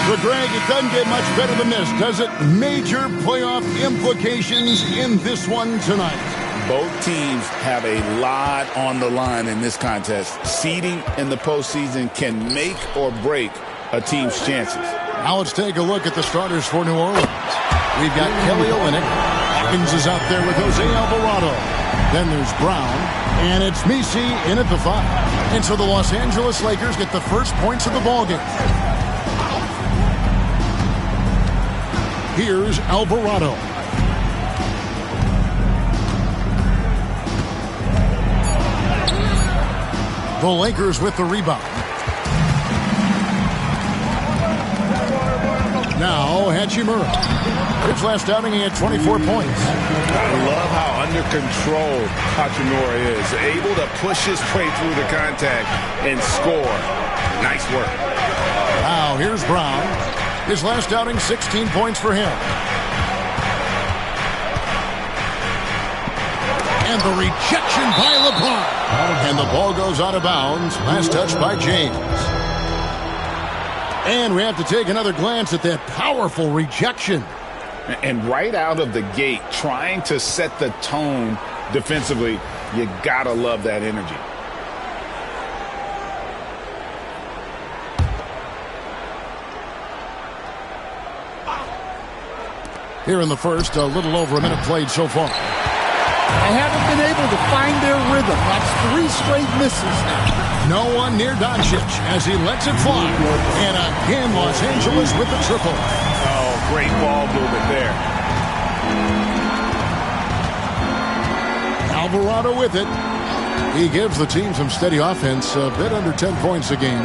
But Greg, it doesn't get much better than this, does it? Major playoff implications in this one tonight. Both teams have a lot on the line in this contest. Seeding in the postseason can make or break a team's chances. Now let's take a look at the starters for New Orleans. We've got Kelly Olynyk. Hawkins is out there with Jose Alvarado. Then there's Brown. And it's Messi in at the 5. And so the Los Angeles Lakers get the first points of the ballgame. Here's Alvarado. The Lakers with the rebound. Now Hachimura. His last outing, he had 24 points. I love how under control Hachimura is. Able to push his way through the contact and score. Nice work. Now here's Brown. His last outing, 16 points for him. And the rejection by LeBron. And the ball goes out of bounds. Last touch by James. And we have to take another glance at that powerful rejection. And right out of the gate, trying to set the tone defensively, you gotta love that energy. Here in the first, a little over a minute played so far. I haven't been able to find their rhythm. That's 3 straight misses now. No one near Doncic as he lets it fly. And again, Los Angeles with the triple. Oh, great ball movement there. Alvarado with it. He gives the team some steady offense, a bit under 10 points a game.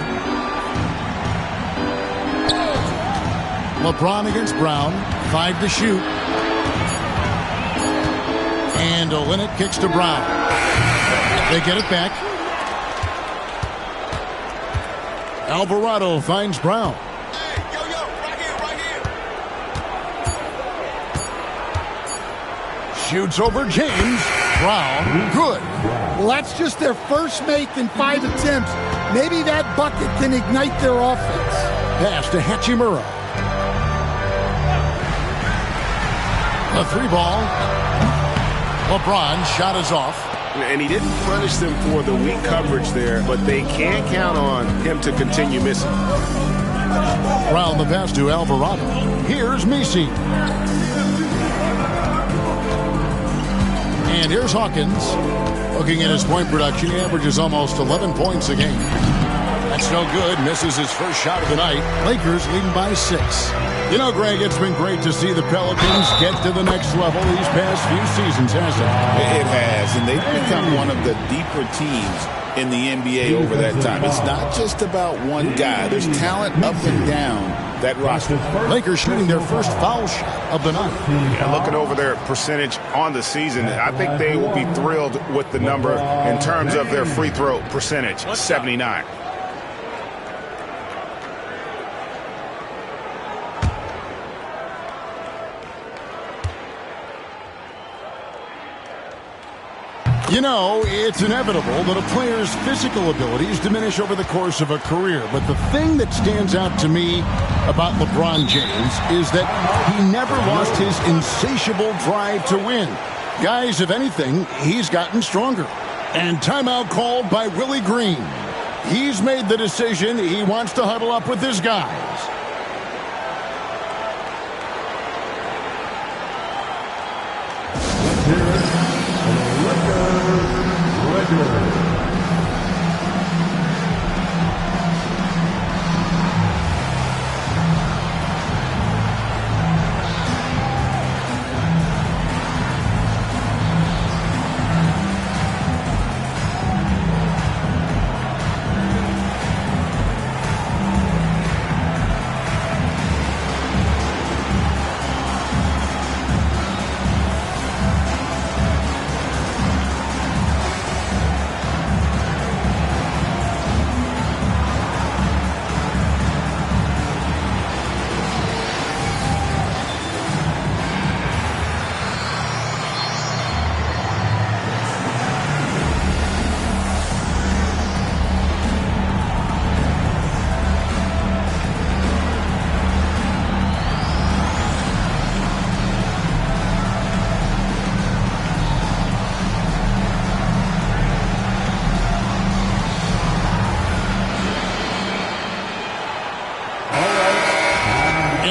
LeBron against Brown, 5 to shoot. And Olynyk kicks to Brown. They get it back. Alvarado finds Brown. Hey, yo, right here. Shoots over James. Brown, good. Well, that's just their first make in 5 attempts. Maybe that bucket can ignite their offense. Pass to Hachimura. A 3-ball. LeBron shot is off. And he didn't punish them for the weak coverage there, but they can't count on him to continue missing. Round the pass to Alvarado. Here's Messi. And here's Hawkins. Looking at his point production, he averages almost 11 points a game. That's no good. Misses his first shot of the night. Lakers leading by 6. You know, Greg, it's been great to see the Pelicans get to the next level these past few seasons, hasn't it? It has, and they've become one of the deeper teams in the NBA over that time. It's not just about one guy. There's talent up and down that roster. Lakers shooting their first foul shot of the night. And looking over their percentage on the season, I think they will be thrilled with the number in terms of their free throw percentage, 79. You know, it's inevitable that a player's physical abilities diminish over the course of a career. But the thing that stands out to me about LeBron James is that he never lost his insatiable drive to win. Guys, if anything, he's gotten stronger. And timeout called by Willie Green. He's made the decision he wants to huddle up with his guys.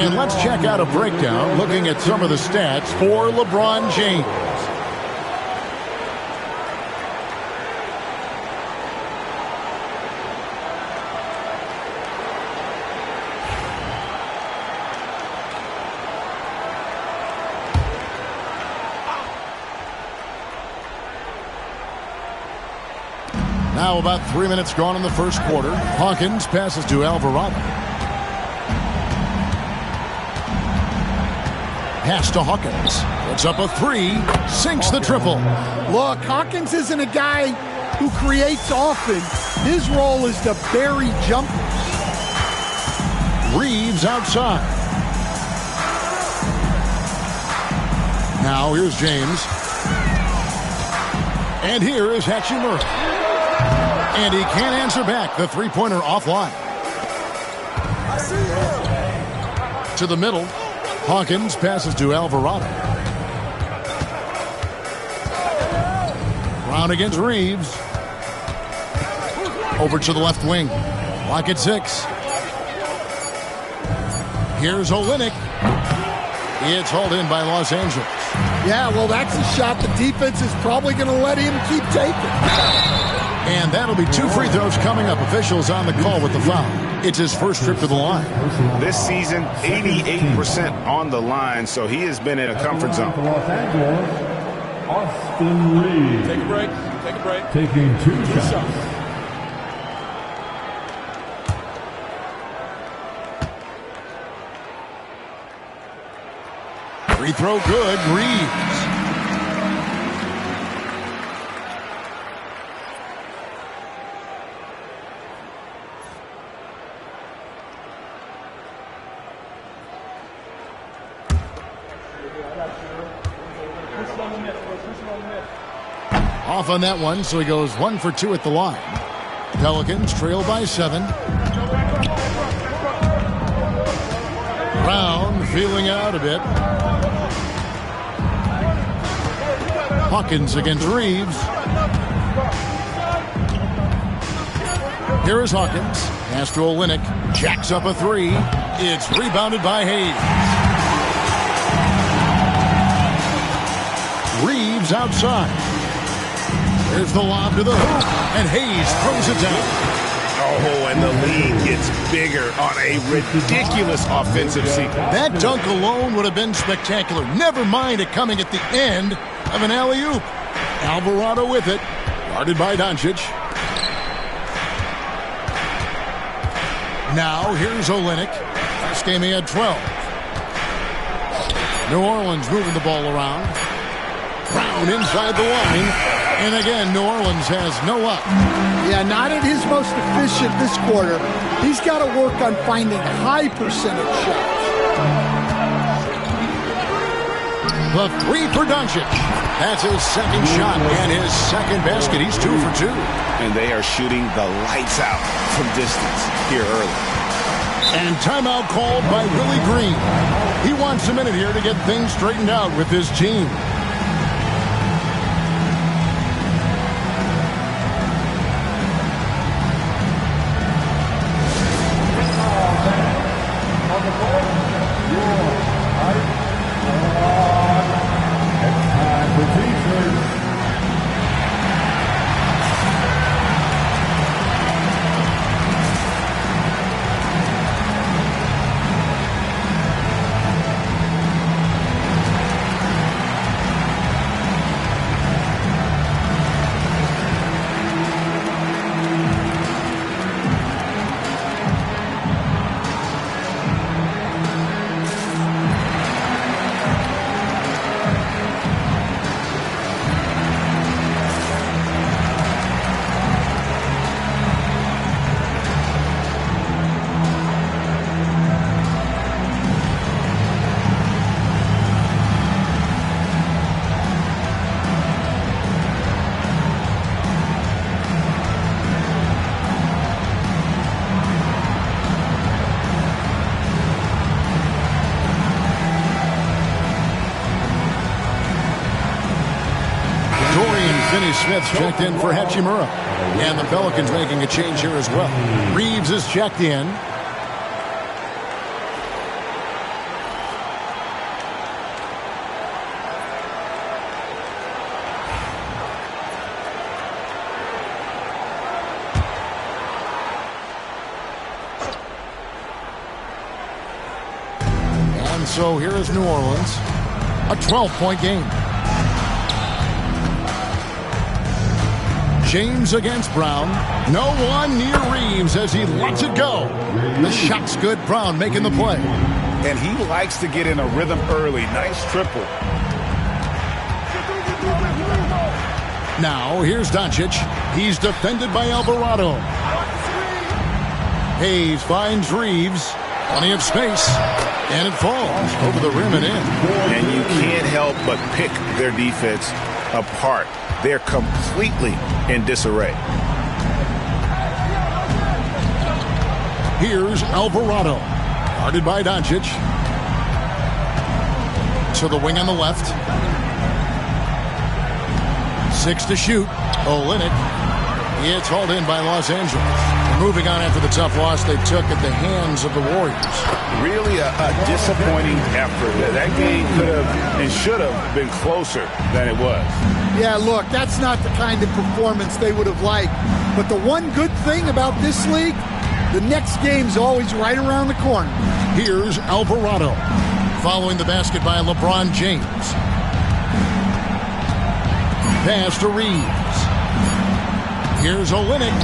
And let's check out a breakdown looking at some of the stats for LeBron James. Now about 3 minutes gone in the first quarter. Hawkins passes to Alvarado. Pass to Hawkins. Puts up a three. Sinks the triple. Look, Hawkins isn't a guy who creates offense. His role is to bury jumpers. Reeves outside. Now here's James. And here is Hachimura. And he can't answer back. The three-pointer offline. To the middle. Hawkins passes to Alvarado. Brown against Reeves. Over to the left wing. Clock at 6. Here's Olynyk. It's hauled in by Los Angeles. Yeah, well, that's a shot the defense is probably going to let him keep taking. And that'll be 2 free throws coming up. Officials on the call with the foul. It's his first trip to the line. This season, 88% on the line, so he has been in a comfort zone. Los Angeles, Austin Reeves. Take a break. Take a break. Taking 2 shots. Free throw good. Reeves. Off on that one, so he goes 1 for 2 at the line. Pelicans trail by 7. Brown feeling out a bit. Hawkins against Reeves. Here is Hawkins. Pass to Olynyk. Jacks up a 3. It's rebounded by Hayes. Reeves outside. There's the lob to the hoop, and Hayes throws it down. Oh, and the lead gets bigger on a ridiculous offensive sequence. That dunk alone would have been spectacular. Never mind it coming at the end of an alley-oop. Alvarado with it, guarded by Doncic. Now here's Olynyk. Last game he had 12. New Orleans moving the ball around. Brown inside the line. And again, New Orleans has no luck. Yeah, not at his most efficient this quarter. He's got to work on finding high percentage shots. The 3 for Doncic. That's his second shot and his second basket. He's 2 for 2. And they are shooting the lights out from distance here early. And timeout called by Willie Green. He wants a minute here to get things straightened out with his team. Smith's checked in for Hachimura. And the Pelicans making a change here as well. Reeves is checked in. And so here is New Orleans, a 12-point game. James against Brown. No one near Reeves as he lets it go. The shot's good. Brown making the play. And he likes to get in a rhythm early. Nice triple. Now, here's Doncic. He's defended by Alvarado. Hayes finds Reeves. Plenty of space. And it falls over the rim and in. And you can't help but pick their defense apart. They're completely in disarray. Here's Alvarado. Guarded by Doncic. To the wing on the left. 6 to shoot. Olynyk. It's hauled in by Los Angeles. Moving on after the tough loss they took at the hands of the Warriors. Really a disappointing effort. That game could have and should have been closer than it was. Yeah, look, that's not the kind of performance they would have liked. But the one good thing about this league, the next game's always right around the corner. Here's Alvarado. Following the basket by LeBron James. Pass to Reeves. Here's Olynyk.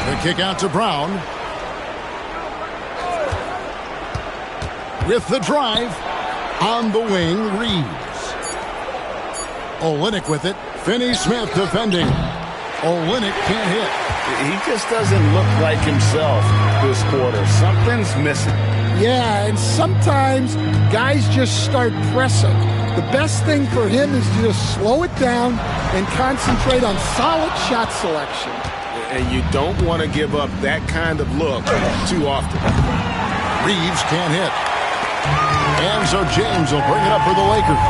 The kick out to Brown. With the drive. On the wing, Reeves. Olynyk with it. Finney-Smith defending. Olynyk can't hit. He just doesn't look like himself this quarter. Something's missing. Yeah, and sometimes guys just start pressing. The best thing for him is to just slow it down and concentrate on solid shot selection. And you don't want to give up that kind of look too often. Reeves can't hit. And so James will bring it up for the Lakers.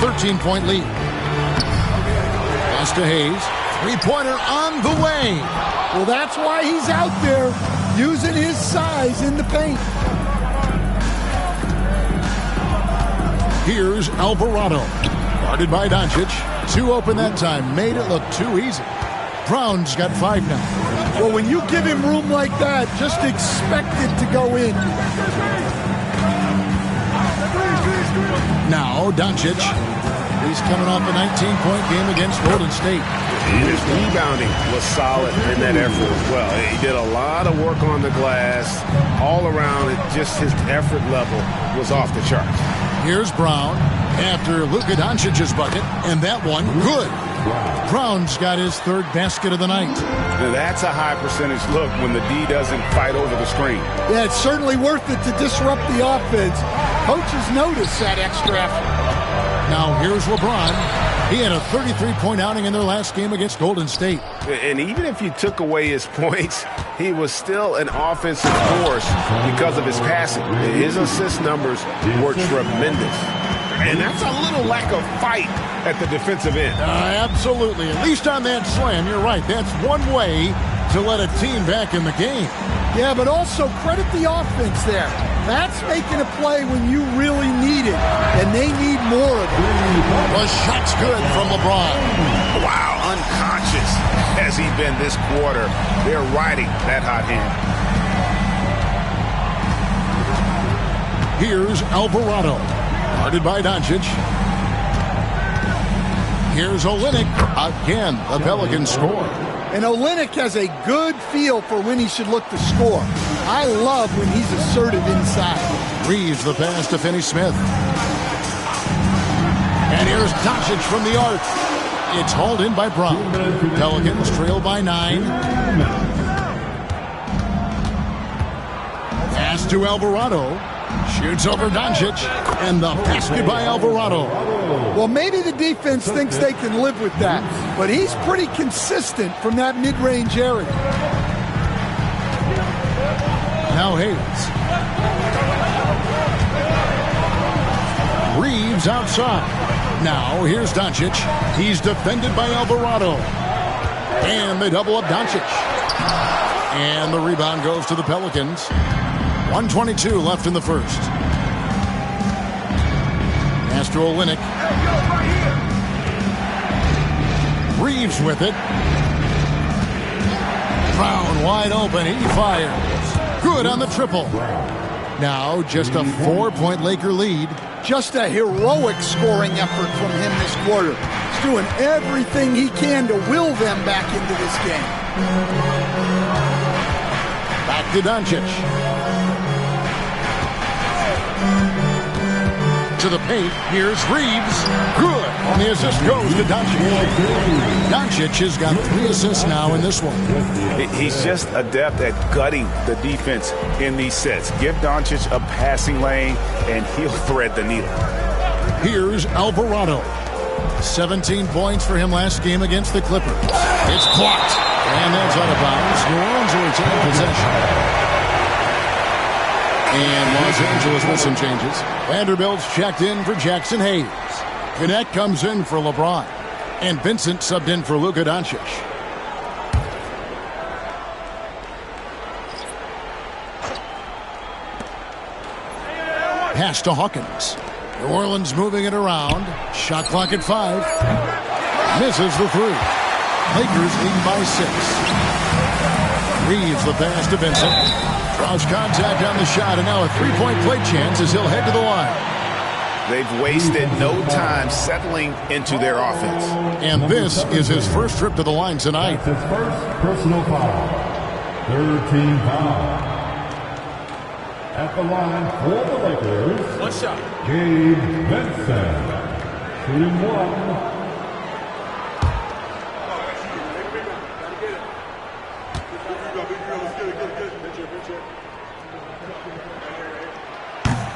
13-point lead. Pass to Hayes. Three-pointer on the way. Well, that's why he's out there using his size in the paint. Here's Alvarado. Guarded by Doncic. 2 open that time. Made it look too easy. Brown's got 5 now. Well, when you give him room like that, just expect it to go in. Now, Doncic. He's coming off a 19-point game against Golden State. His rebounding was solid in that effort as well. He did a lot of work on the glass. All around, just his effort level was off the charts. Here's Brown after Luka Doncic's bucket, and that one good. Brown's got his 3rd basket of the night. Now that's a high percentage look when the D doesn't fight over the screen. Yeah, it's certainly worth it to disrupt the offense. Coaches notice that extra effort. Now here's LeBron. He had a 33-point outing in their last game against Golden State. And even if you took away his points, he was still an offensive force because of his passing. His assist numbers were tremendous. And that's a little lack of fight at the defensive end. Absolutely. At least on that slam, you're right. That's one way to let a team back in the game. Yeah, but also credit the offense there. That's making a play when you really need it, and they need more of it. The shot's good from LeBron. Wow, unconscious has he been this quarter. They're riding that hot hand. Here's Alvarado. Guarded by Doncic. Here's Olynyk. Again, the Pelicans score. And Olynyk has a good feel for when he should look to score. I love when he's assertive inside. Reeves the pass to Finney-Smith. And here's Doncic from the arc. It's hauled in by Brown. Pelicans trail by 9. Pass to Alvarado. Shoots over Doncic. And the basket by Alvarado. Well, maybe the defense thinks they can live with that, but he's pretty consistent from that mid-range area. Now Hayes. Reeves outside. Now here's Doncic. He's defended by Alvarado. And they double up Doncic. And the rebound goes to the Pelicans. 1:22 left in the first. Pass to Olynyk. Reeves with it. Brown wide open. He fires. Good on the triple. Now just a 4-point Laker lead. Just a heroic scoring effort from him this quarter. He's doing everything he can to will them back into this game. Back to Doncic. To the paint. Here's Reeves. Good. On the assist goes to Doncic. Doncic has got 3 assists now in this one. He's just adept at gutting the defense in these sets. Give Doncic a passing lane, and he'll thread the needle. Here's Alvarado. 17 points for him last game against the Clippers. It's blocked. And that's out of bounds. New Orleans will retain possession. And Los Angeles with some changes. Vanderbilt's checked in for Jackson Hayes. Gannett comes in for LeBron. And Vincent subbed in for Luka Doncic. Pass to Hawkins. New Orleans moving it around. Shot clock at 5. Misses the 3. Lakers lead by 6. Reeves the pass to Vincent. Draws contact on the shot, and now a 3-point play chance as he'll head to the line. They've wasted no time settling into their offense. And this is his first trip to the line tonight. That's his first personal foul. 13 foul. At the line for the Lakers. One shot. Gabe Vincent. Shooting 1.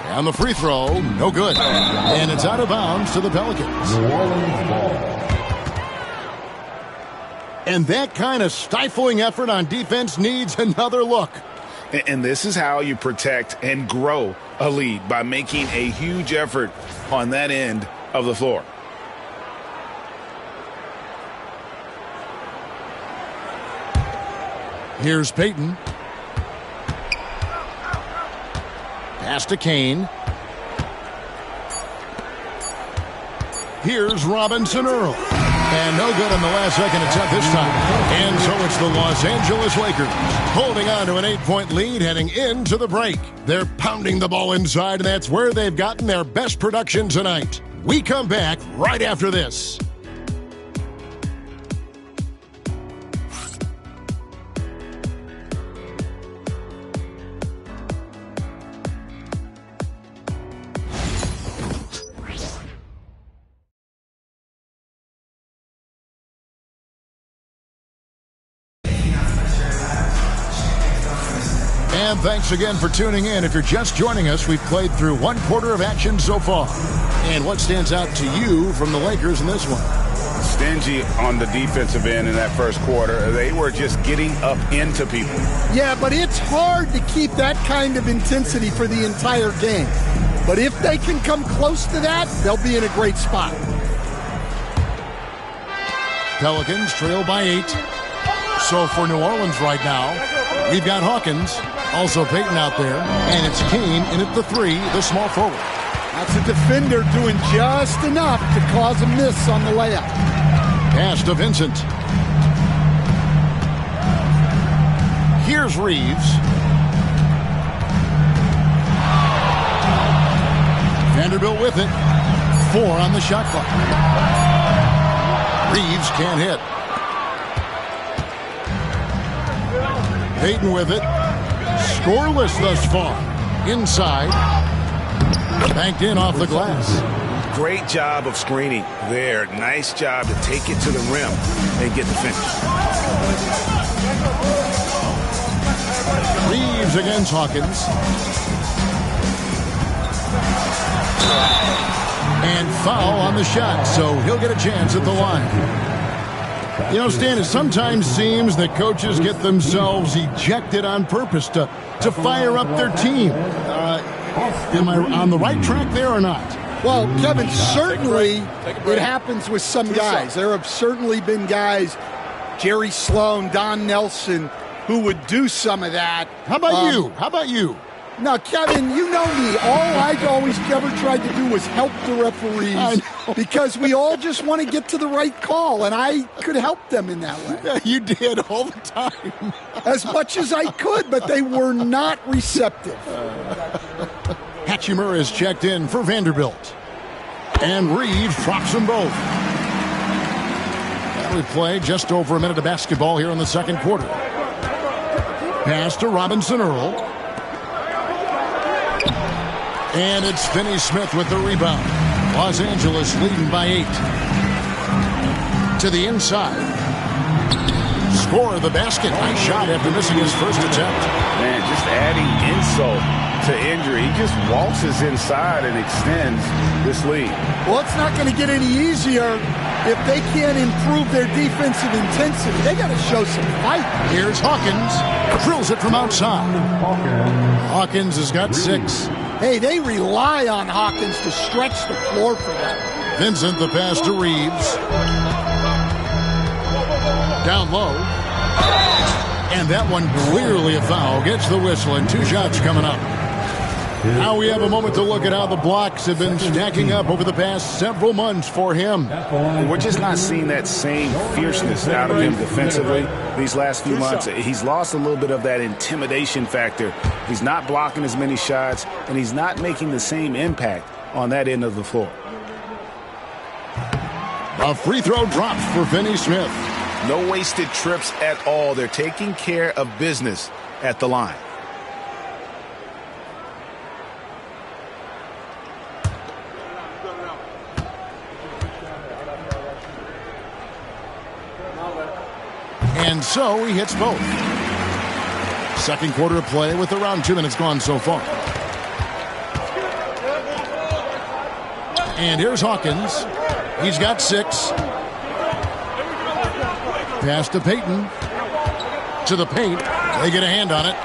On the free throw, no good. And it's out of bounds to the Pelicans. New Orleans ball. And that kind of stifling effort on defense needs another look. And this is how you protect and grow a lead, by making a huge effort on that end of the floor. Here's Peyton. Pass to Kane. Here's Robinson Earl. And no good on the last second attempt this time. And so it's the Los Angeles Lakers holding on to an 8-point lead heading into the break. They're pounding the ball inside, and that's where they've gotten their best production tonight. We come back right after this. And thanks again for tuning in. If you're just joining us, we've played through 1 quarter of action so far. And what stands out to you from the Lakers in this one? Stingy on the defensive end in that first quarter. They were just getting up into people. Yeah, but it's hard to keep that kind of intensity for the entire game. But if they can come close to that, they'll be in a great spot. Pelicans trail by 8. So for New Orleans right now, we've got Hawkins, also Peyton out there, and it's Kane in at the 3, the small forward. That's a defender doing just enough to cause a miss on the layup. Pass to Vincent. Here's Reeves. Vanderbilt with it. 4 on the shot clock. Reeves can't hit. Peyton with it. Scoreless thus far. Inside. Banked in off the glass. Great job of screening there. Nice job to take it to the rim and get the finish. Reeves against Hawkins. And foul on the shot, so he'll get a chance at the line. You know, Stan, it sometimes seems that coaches get themselves ejected on purpose to fire up their team. Am I on the right track there or not? Well, Kevin, certainly it happens with some guys. There have certainly been guys, Jerry Sloan, Don Nelson, who would do some of that. How about you? How about you? Now, Kevin, you know me. All I always ever tried to do was help the referees because we all just want to get to the right call, and I could help them in that way. Yeah, you did all the time. As much as I could, but they were not receptive. Hachimura is checked in for Vanderbilt. And Reeves drops them both. And we play just over a minute of basketball here in the second quarter. Pass to Robinson Earl. And it's Finney Smith with the rebound. Los Angeles leading by 8. To the inside. Score of the basket. Nice shot after missing his first attempt. Man, just adding insult to injury. He just waltzes inside and extends this lead. Well, it's not going to get any easier if they can't improve their defensive intensity. They got to show some fight. Here's Hawkins. Drills it from outside. Hawkins has got 6. Hey, they rely on Hawkins to stretch the floor for them. Vincent, the pass to Reeves. Down low. And that one clearly a foul. Gets the whistle and 2 shots coming up. Now we have a moment to look at how the blocks have been stacking up over the past several months for him. We're just not seeing that same fierceness out of him defensively these last few months. He's lost a little bit of that intimidation factor. He's not blocking as many shots, and he's not making the same impact on that end of the floor. A free throw drops for Finney Smith. No wasted trips at all. They're taking care of business at the line. And so he hits both. Second quarter of play with around 2 minutes gone so far. And here's Hawkins. He's got 6. Pass to Payton. To the paint. They get a hand on it.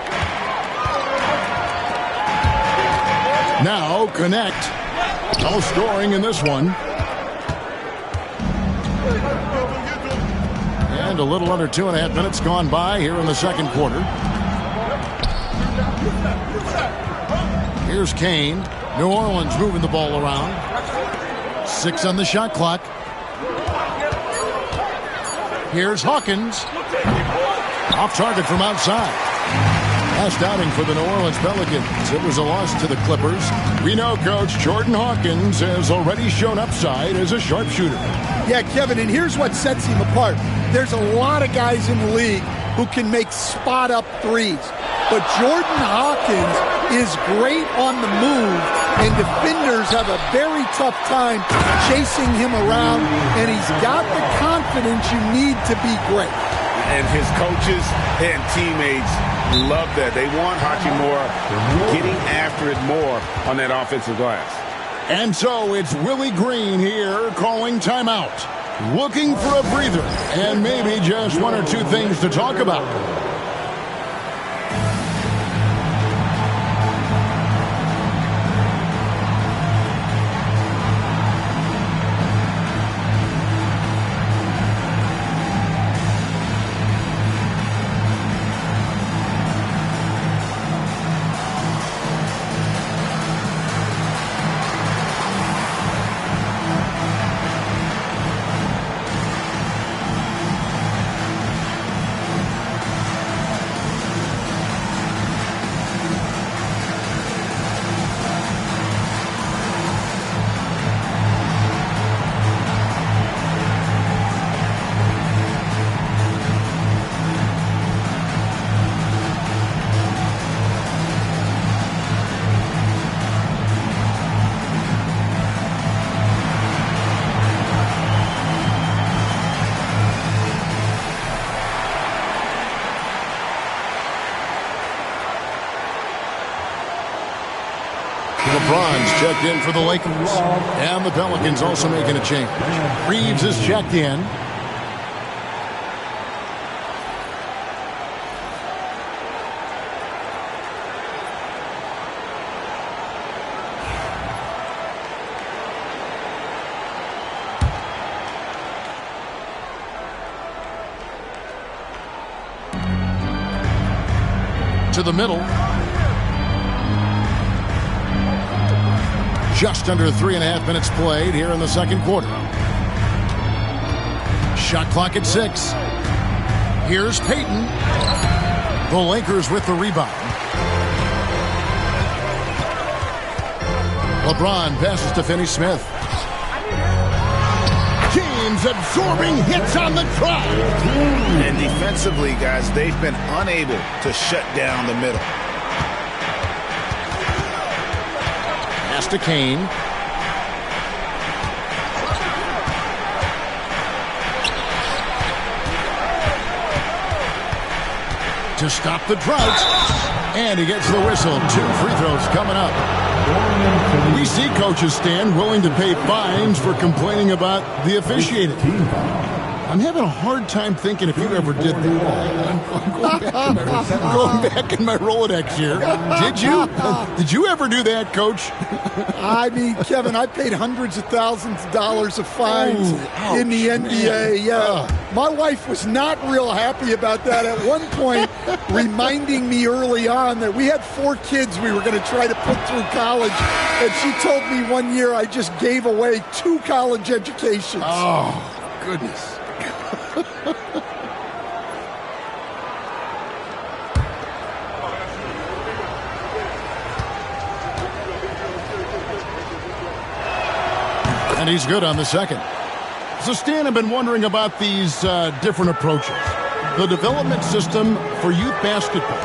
Now connect. No scoring in this one. And a little under 2.5 minutes gone by here in the second quarter. Here's Kane. New Orleans moving the ball around. 6 on the shot clock. Here's Hawkins. Off target from outside. Last outing for the New Orleans Pelicans. It was a loss to the Clippers. We know Coach Jordan Hawkins has already shown upside as a sharpshooter. Yeah, Kevin, and here's what sets him apart. There's a lot of guys in the league who can make spot-up threes. But Jordan Hawkins is great on the move, and defenders have a very tough time chasing him around, and he's got the confidence you need to be great. And his coaches and teammates love that. They want Hachimura getting after it more on that offensive glass. And so it's Willie Green here calling timeout. Looking for a breather and maybe just 1 or 2 things to talk about. LeBron's checked in for the Lakers. And the Pelicans also making a change. Reeves is checked in. To the middle. Just under 3.5 minutes played here in the second quarter. Shot clock at 6. Here's Payton. The Lakers with the rebound. LeBron passes to Finney-Smith. James absorbing hits on the drive. And defensively, guys, they've been unable to shut down the middle. Pass to Kane. To stop the drought. And he gets the whistle. 2 free throws coming up. We see coaches stand willing to pay fines for complaining about the officiating. I'm having a hard time thinking if you ever did that. I'm going back in my Rolodex here. Did you? Did you ever do that, Coach? I mean, Kevin, I paid hundreds of thousands of dollars of fines in the NBA. Yeah. My wife was not real happy about that at one point, reminding me early on that we had 4 kids we were going to try to put through college. And she told me one year I just gave away 2 college educations. Oh, goodness. And he's good on the second. So, Stan, I've been wondering about these different approaches. The development system for youth basketball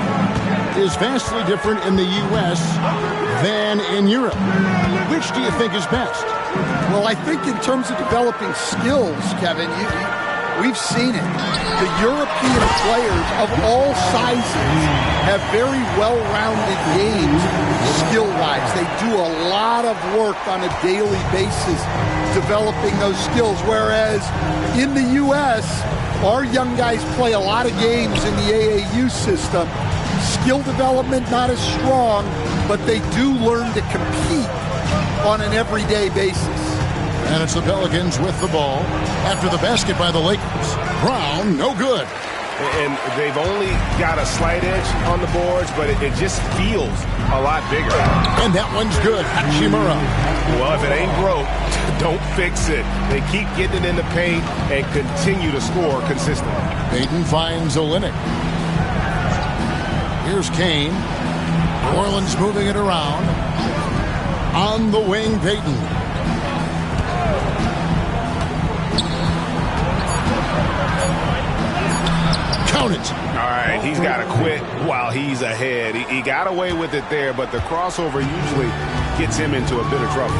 is vastly different in the U.S. than in Europe. Which do you think is best? Well, I think in terms of developing skills, Kevin, we've seen it. The European players of all sizes have very well-rounded games skill-wise. They do a lot of work on a daily basis developing those skills, whereas in the U.S., our young guys play a lot of games in the AAU system. Skill development not as strong, but they do learn to compete on an everyday basis. And it's the Pelicans with the ball after the basket by the Lakers. Brown, no good. And they've only got a slight edge on the boards, but it just feels a lot bigger. And that one's good. Hachimura. Well, if it ain't broke, don't fix it. They keep getting it in the paint and continue to score consistently. Payton finds Olynyk. Here's Kane. New Orleans moving it around. On the wing, Payton. Count it. All right, he's got to quit while he's ahead. He got away with it there, but the crossover usually gets him into a bit of trouble.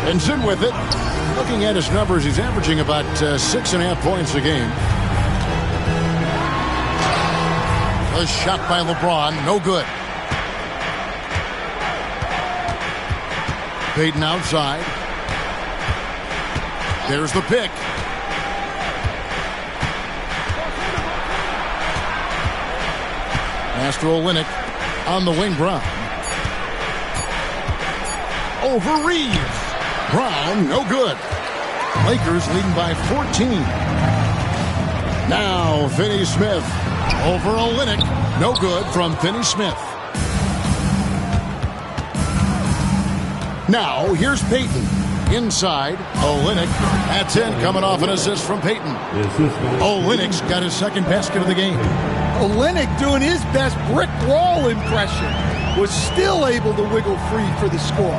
And Zinn with it. Looking at his numbers, he's averaging about 6.5 points a game. A shot by LeBron, no good. Payton outside. There's the pick. Pass to Olynyk on the wing, Brown. Over Reeves. Brown, no good. Lakers leading by 14. Now Finney-Smith over Olynyk. No good from Finney-Smith. Now here's Payton. Inside, Olynyk. That's in, coming off an assist from Payton. Olynyk's got his second basket of the game. Olynyk doing his best brick wall impression. Was still able to wiggle free for the score.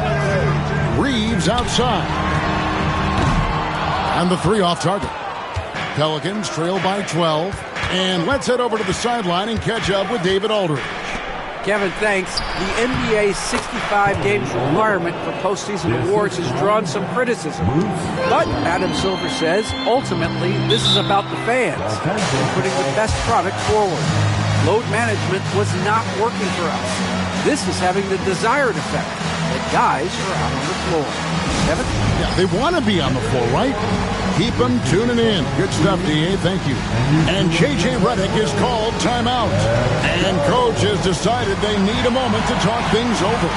Reeves outside. And the 3 off target. Pelicans trail by 12. And let's head over to the sideline and catch up with David Aldridge. Kevin, thanks. The NBA's 65 games requirement for postseason awards has drawn some criticism. But Adam Silver says, ultimately, this is about the fans and putting the best product forward. Load management was not working for us. This is having the desired effect that guys are out on the floor. Kevin? Yeah, they want to be on the floor, right? Keep them tuning in. Good stuff, DA. Thank you. And J.J. Redick is called timeout. And Coach has decided they need a moment to talk things over.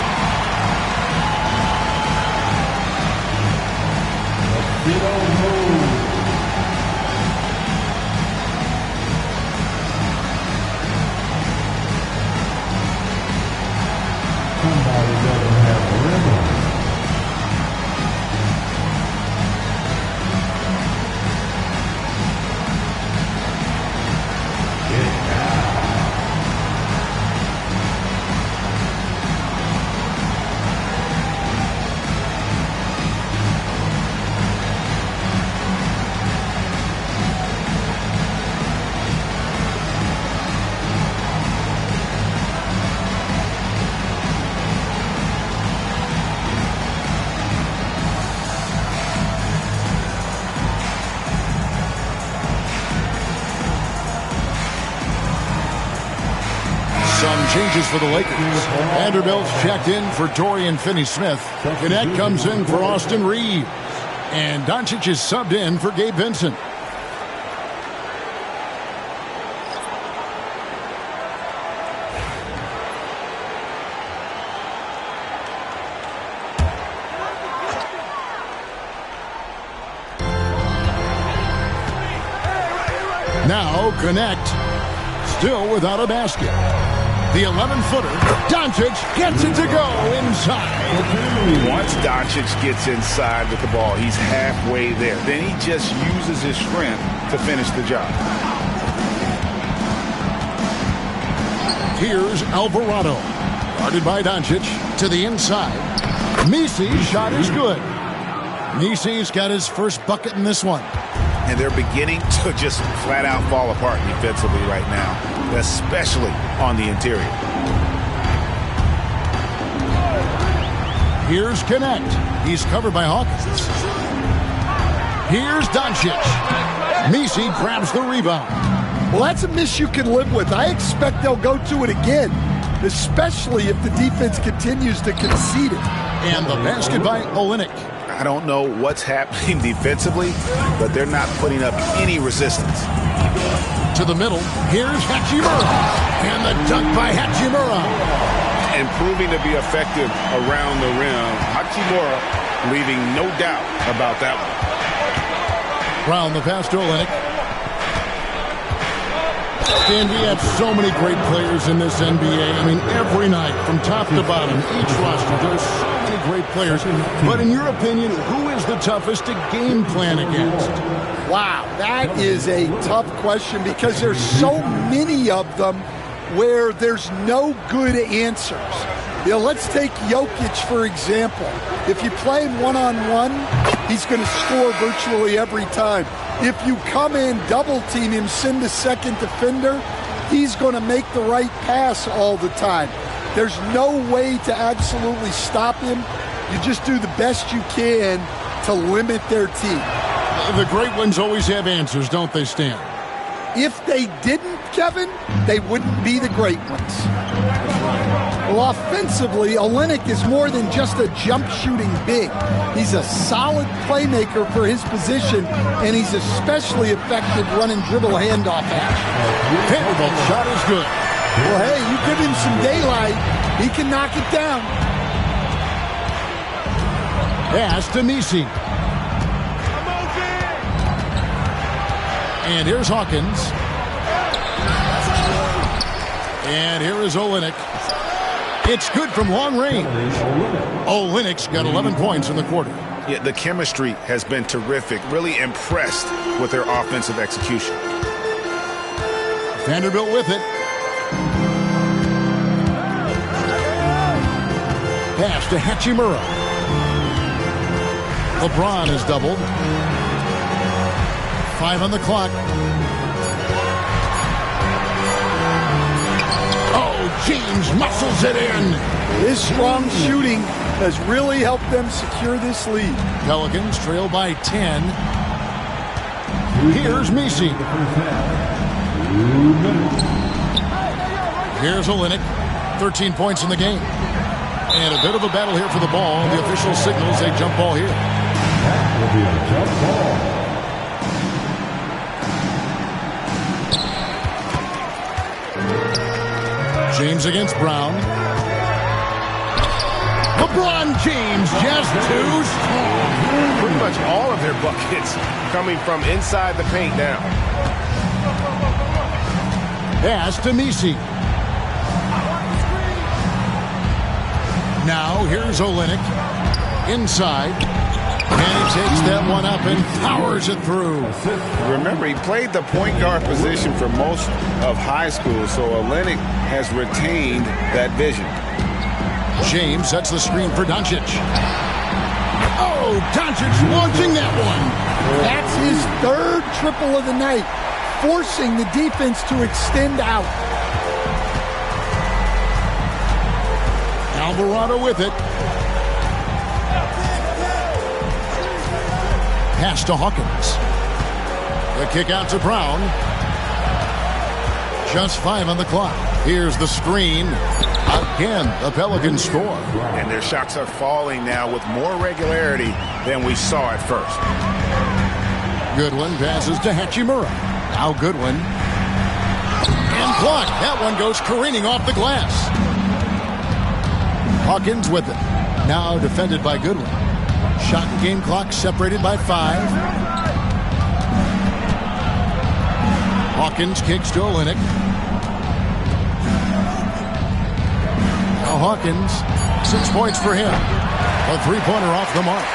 Somebody doesn't have a rhythm. changes for the Lakers. Vanderbilt's checked in for Dorian Finney-Smith. Gannett comes in for Austin Reeves. And Doncic is subbed in for Gabe Vincent. Now Connect, still without a basket. The 11-footer, Doncic gets it to go inside. Once Doncic gets inside with the ball, he's halfway there. Then he just uses his strength to finish the job. Here's Alvarado, guarded by Doncic, to the inside. Misi's shot is good. Misi's got his first bucket in this one. And they're beginning to just flat out fall apart defensively right now, especially on the interior. Here's Connect. He's covered by Hawkins. Here's Doncic. Misi grabs the rebound. Well, that's a miss you can live with. I expect they'll go to it again, especially if the defense continues to concede it. And the basket by Olynyk. I don't know what's happening defensively, but they're not putting up any resistance. To the middle, here's Hachimura. And the dunk by Hachimura. And proving to be effective around the rim. Hachimura leaving no doubt about that one. Brown the pass to Olynyk. And we have so many great players in this NBA. I mean, every night, from top to bottom, each roster, there's so many great players. But in your opinion, who is the toughest to game plan against? Wow, that is a tough question because there's so many of them where there's no good answers. You know, let's take Jokic, for example. If you play him one-on-one, he's going to score virtually every time. If you come in, double-team him, send a second defender, he's going to make the right pass all the time. There's no way to absolutely stop him. You just do the best you can to limit their team. The great ones always have answers, don't they, Stan? If they didn't, Kevin, they wouldn't be the great ones. Well, offensively, Olynyk is more than just a jump-shooting big. He's a solid playmaker for his position, and he's especially effective running dribble handoff action. Vanderbilt's shot is good. Well, hey, you give him some daylight, he can knock it down. Pass to Misi. And here's Hawkins. And here is Olynyk. It's good from long range. Olynyk's got 11 points in the quarter. Yeah, the chemistry has been terrific. Really impressed with their offensive execution. Vanderbilt with it. Pass to Hachimura. LeBron is doubled. 5 on the clock. Oh, James muscles it in. His strong shooting has really helped them secure this lead. Pelicans trail by 10. Here's Misi. Here's Olynyk. 13 points in the game. And a bit of a battle here for the ball. The official signals a jump ball here. That will be a jump ball. James against Brown. LeBron James just too strong. Pretty much all of their buckets coming from inside the paint now. Pass to Misi. Now here's Olynyk. Inside. And he takes that one up and powers it through. Remember, he played the point guard position for most of high school, so Olynyk has retained that vision. James sets the screen for Doncic. Oh, Doncic launching that one. That's his third triple of the night, forcing the defense to extend out. Alvarado with it. Pass to Hawkins. The kick out to Brown. Just 5 on the clock. Here's the screen. Can the Pelicans score? And their shots are falling now with more regularity than we saw at first. Goodwin passes to Hachimura. Now Goodwin. And blocked. That one goes careening off the glass. Hawkins with it. Now defended by Goodwin. Shot and game clock separated by 5. Hawkins kicks to Olynyk. Now Hawkins, 6 points for him. A three-pointer off the mark.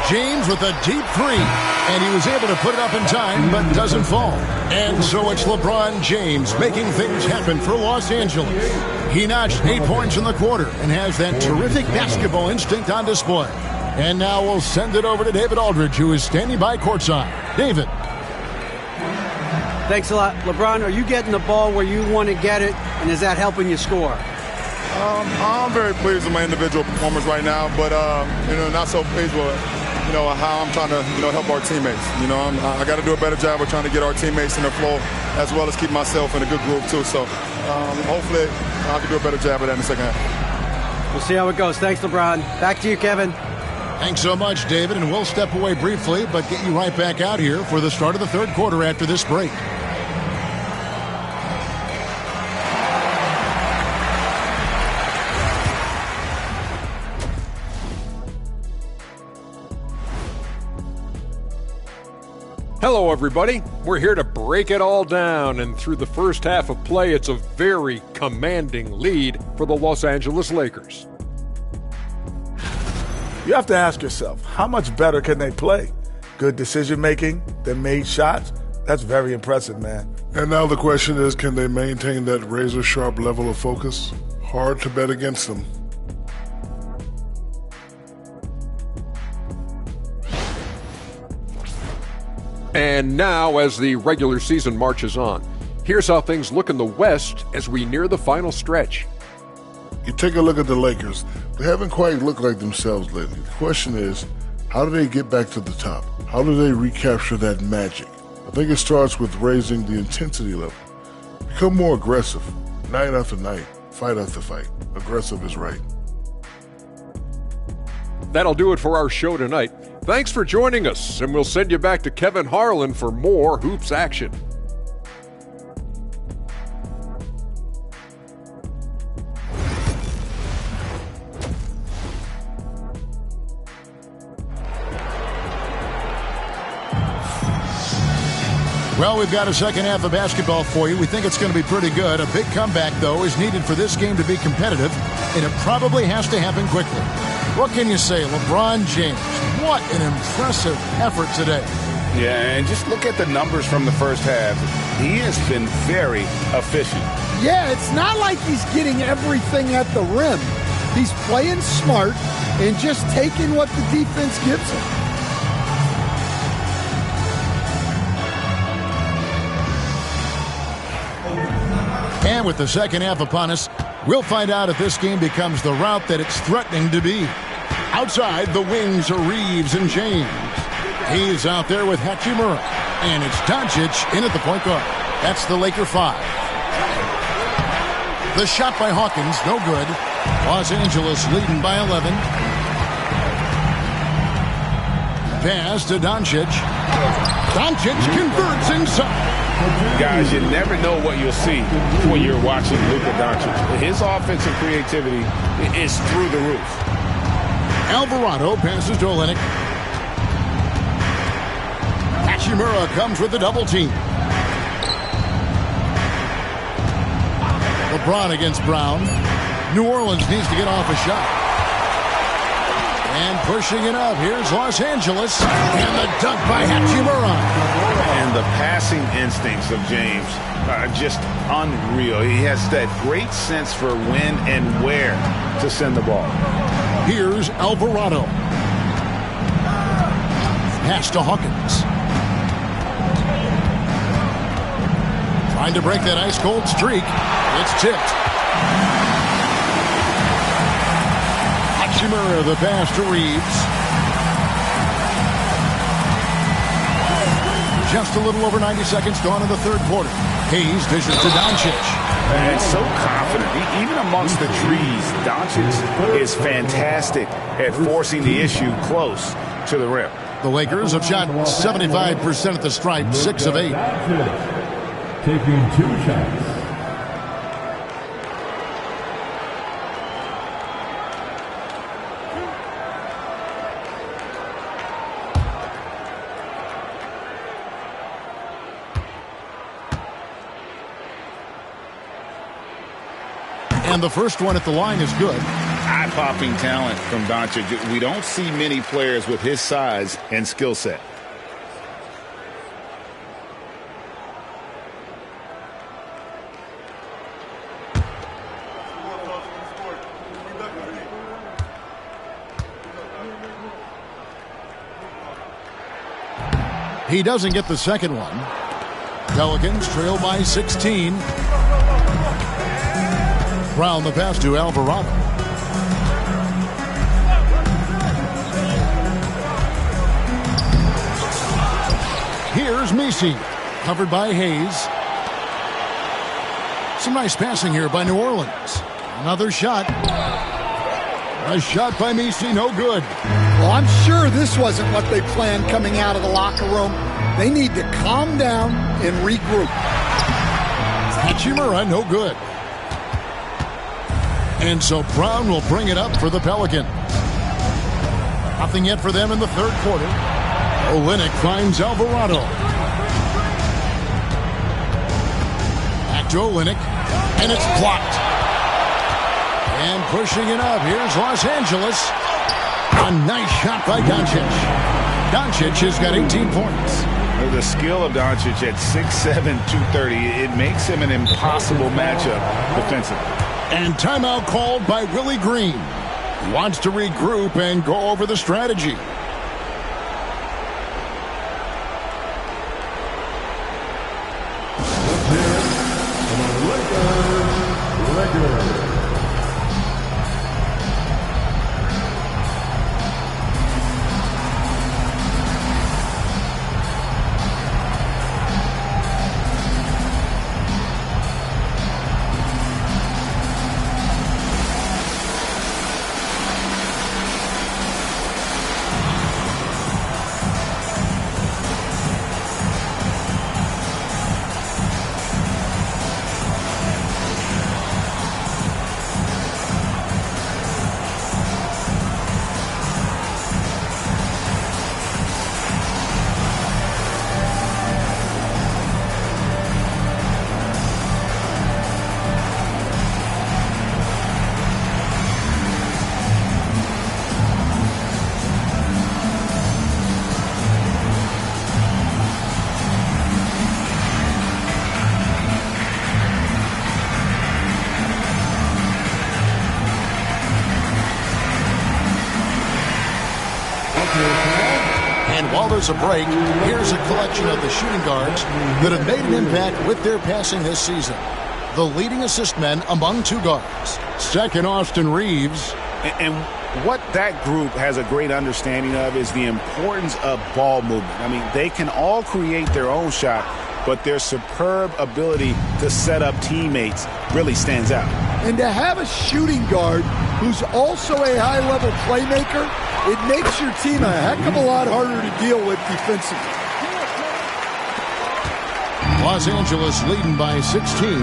James with a deep three, and he was able to put it up in time, but doesn't fall. And so it's LeBron James making things happen for Los Angeles. He notched 8 points in the quarter and has that terrific basketball instinct on display. And now we'll send it over to David Aldridge, who is standing by courtside. David. Thanks a lot. LeBron, are you getting the ball where you want to get it, and is that helping you score? I'm very pleased with my individual performance right now, but not so pleased with how I'm trying to help our teammates. I got to do a better job of trying to get our teammates in the flow, as well as keep myself in a good group too. So hopefully I can do a better job of that in the second half. We'll see how it goes. Thanks, LeBron. Back to you, Kevin. Thanks so much, David, and we'll step away briefly, but get you right back out here for the start of the third quarter after this break. Hello, everybody. We're here to break it all down, and through the first half of play, it's a very commanding lead for the Los Angeles Lakers. You have to ask yourself, how much better can they play? Good decision-making, they made shots. That's very impressive, man. And now the question is, can they maintain that razor-sharp level of focus? Hard to bet against them. And now, as the regular season marches on, here's how things look in the West as we near the final stretch. You take a look at the Lakers. They haven't quite looked like themselves lately. The question is, how do they get back to the top? How do they recapture that magic? I think it starts with raising the intensity level. Become more aggressive, night after night, fight after fight. Aggressive is right. That'll do it for our show tonight. Thanks for joining us, and we'll send you back to Kevin Harlan for more hoops action. Well, we've got a second half of basketball for you. We think it's going to be pretty good. A big comeback, though, is needed for this game to be competitive, and it probably has to happen quickly. What can you say? LeBron James, what an impressive effort today. Yeah, and just look at the numbers from the first half. He has been very efficient. Yeah, it's not like he's getting everything at the rim. He's playing smart and just taking what the defense gives him. And with the second half upon us, we'll find out if this game becomes the route that it's threatening to be. Outside, the wings are Reeves and James. He's out there with Hachimura. And it's Doncic in at the point guard. That's the Laker 5. The shot by Hawkins, no good. Los Angeles leading by 11. Pass to Doncic. Doncic converts inside. Guys, you never know what you'll see when you're watching Luka Doncic. His offensive creativity is through the roof. Alvarado passes to Olynyk. Hachimura comes with the double team. LeBron against Brown. New Orleans needs to get off a shot. And pushing it up, here's Los Angeles. And the dunk by Hachimura. And the passing instincts of James are just unreal. He has that great sense for when and where to send the ball. Here's Alvarado. Pass to Hawkins. Trying to break that ice-cold streak. It's tipped. Hachimura, the pass to Reeves. Just a little over 90 seconds gone in the third quarter. Hayes dishes to Doncic. And so confident. Even amongst the trees, Doncic is fantastic at forcing the issue close to the rim. The Lakers have shot 75% at the stripe, 6 of 8. Taking 2 shots. And the first one at the line is good. Eye-popping talent from Doncic. We don't see many players with his size and skill set. He doesn't get the second one. Pelicans trail by 16. Brown the pass to Alvarado. Here's Messi, covered by Hayes. Some nice passing here by New Orleans. Another shot. A shot by Messi, no good. Well, I'm sure this wasn't what they planned coming out of the locker room. They need to calm down and regroup. Hachimura, no good. And so Brown will bring it up for the Pelicans. Nothing yet for them in the third quarter. Olynyk finds Alvarado. Back to Olynyk, and it's blocked. And pushing it up, here's Los Angeles. A nice shot by Doncic. Doncic has got 18 points. The skill of Doncic at 6'7", 230, it makes him an impossible matchup defensively. And timeout called by Willie Green. Wants to regroup and go over the strategy. And while there's a break, here's a collection of the shooting guards that have made an impact with their passing this season. The leading assist men among 2 guards. Second, Austin Reeves. And what that group has a great understanding of is the importance of ball movement. I mean, they can all create their own shot, but their superb ability to set up teammates really stands out. And to have a shooting guard who's also a high-level playmaker, it makes your team a heck of a lot harder to deal with defensively. Los Angeles leading by 16.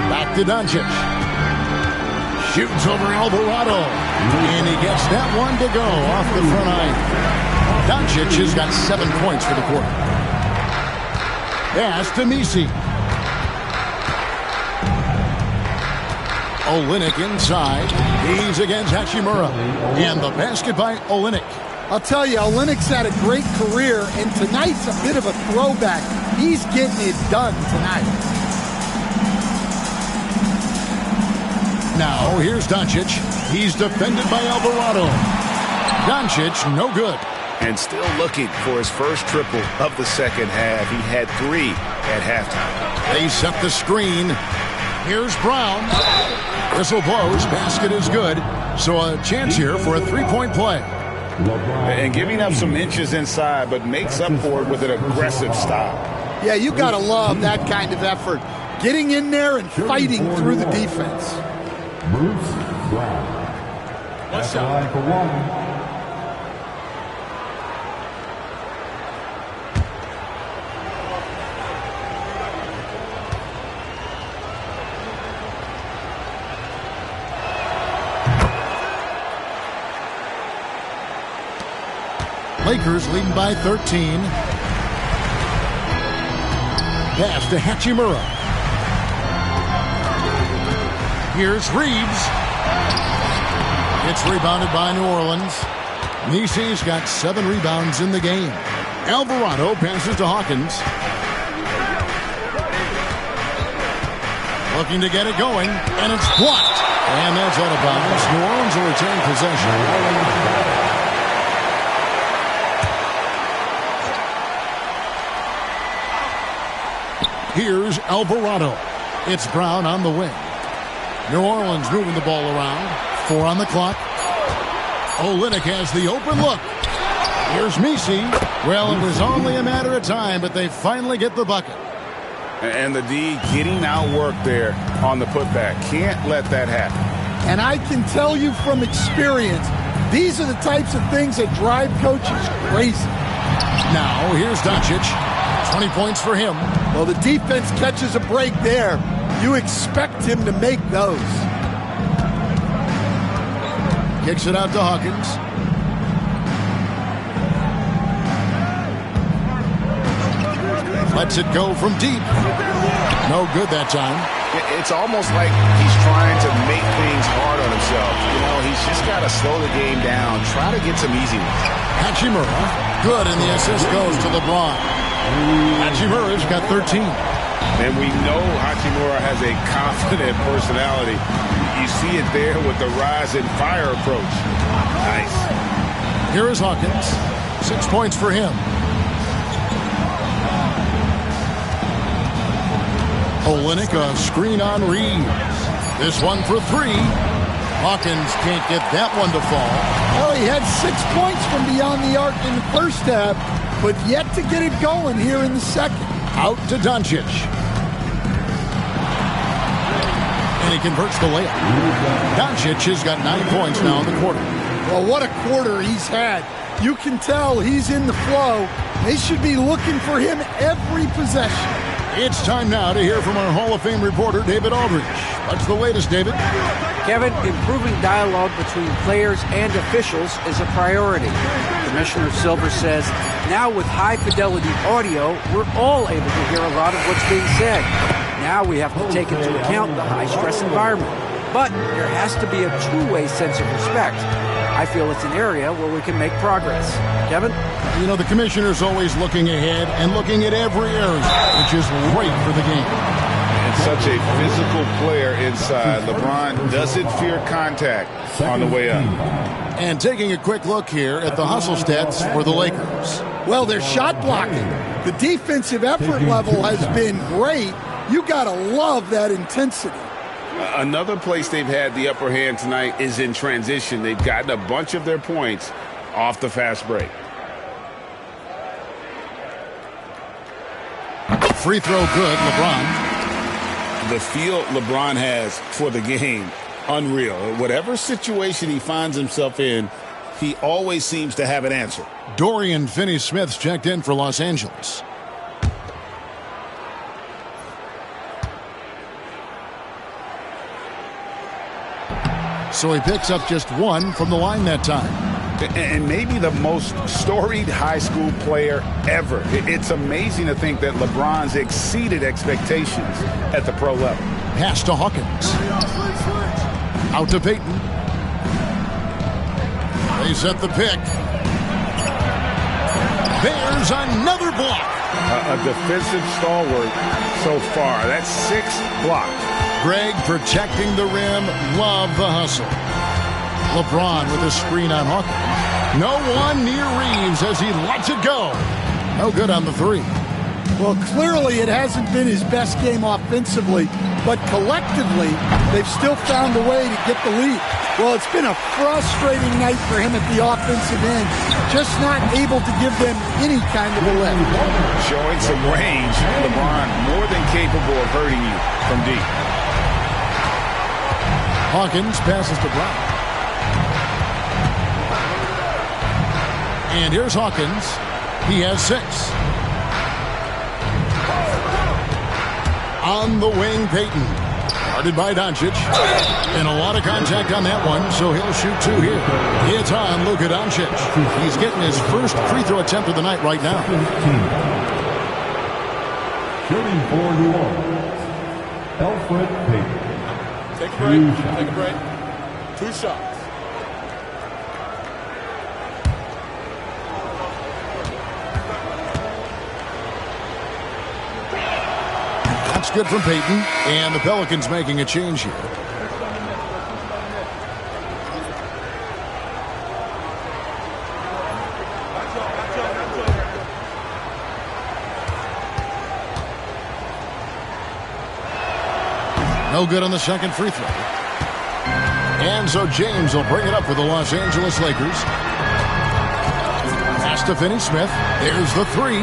Back to Doncic. Shoots over Alvarado. And he gets that one to go off the front line. Doncic has got 7 points for the quarter. Pass to Messi. Olynyk inside. He's against Hachimura. And the basket by Olynyk. I'll tell you, Olynyk's had a great career, and tonight's a bit of a throwback. He's getting it done tonight. Now, here's Doncic. He's defended by Alvarado. Doncic, no good. And still looking for his first triple of the second half. He had 3 at halftime. They set the screen. Here's Brown. Whistle blows. Basket is good. So a chance here for a 3-point play. And giving up some inches inside, but makes up for it with an aggressive stop. Yeah, you got to love that kind of effort. Getting in there and fighting through the defense. Bruce Brown. That's the line for one. Lakers leading by 13. Pass to Hachimura. Here's Reeves. It's rebounded by New Orleans. Nisi's got 7 rebounds in the game. Alvarado passes to Hawkins. Looking to get it going, and it's blocked. And that's out of bounds. New Orleans will retain possession. Here's Alvarado. It's Brown on the wing. New Orleans moving the ball around. 4 on the clock. Olynyk has the open look. Here's Nisi. Well, it was only a matter of time, but they finally get the bucket. And the D getting outworked there on the putback. Can't let that happen. And I can tell you from experience, these are the types of things that drive coaches crazy. Now, here's Doncic. 20 points for him. Well, the defense catches a break there. You expect him to make those. Kicks it out to Hawkins. Lets it go from deep. No good that time. It's almost like he's trying to make things hard on himself. You know, he's just got to slow the game down. Try to get some easy ones. Hachimura. Good, and the assist goes to LeBron. Hachimura's got 13. And we know Hachimura has a confident personality. You see it there with the rise and fire approach. Nice. Here is Hawkins. 6 points for him. Olynyk, a screen on Reeves. This one for 3. Hawkins can't get that one to fall. Well, he had 6 points from beyond the arc in the first half, but yet to get it going here in the second. Out to Doncic. And he converts the layup. Doncic has got 9 points now in the quarter. Well, what a quarter he's had. You can tell he's in the flow. They should be looking for him every possession. It's time now to hear from our Hall of Fame reporter, David Aldridge. What's the latest, David? Kevin, improving dialogue between players and officials is a priority. Commissioner Silver says, now with high-fidelity audio, we're all able to hear a lot of what's being said. Now we have to take into account the high-stress environment. But there has to be a two-way sense of respect. I feel it's an area where we can make progress. Kevin? You know, the commissioner's always looking ahead and looking at every area, which is great for the game. And such a physical player inside. LeBron doesn't fear contact on the way up. And taking a quick look here at the hustle stats for the Lakers. Well, they're shot blocking. The defensive effort level has been great. You got to love that intensity. Another place they've had the upper hand tonight is in transition. They've gotten a bunch of their points off the fast break. Free throw good, LeBron. The feel LeBron has for the game, unreal. Whatever situation he finds himself in, he always seems to have an answer. Dorian Finney-Smith's checked in for Los Angeles. So he picks up just 1 from the line that time. And maybe the most storied high school player ever. It's amazing to think that LeBron's exceeded expectations at the pro level. Pass to Hawkins. Out to Payton. They set the pick. There's another block. A defensive stalwart so far. That's 6 blocks. Greg protecting the rim. Love the hustle. LeBron with a screen on Hawkins. No one near Reeves as he lets it go. No good on the 3. Well, clearly it hasn't been his best game offensively, but collectively, they've still found a way to get the lead. Well, it's been a frustrating night for him at the offensive end. Just not able to give them any kind of a lift. Showing some range, LeBron more than capable of hurting you from deep. Hawkins passes to Brown. And here's Hawkins. He has 6. On the wing, Payton. Guarded by Doncic. And a lot of contact on that one, so he'll shoot 2 here. It's on Luka Doncic. He's getting his first free throw attempt of the night right now. Shooting for New Orleans, Elfrid Payton. Take a break. Take a break. 2 shots. That's good from Payton, and the Pelicans making a change here. No good on the second free throw. And so James will bring it up for the Los Angeles Lakers. Pass to Finney-Smith. There's the 3.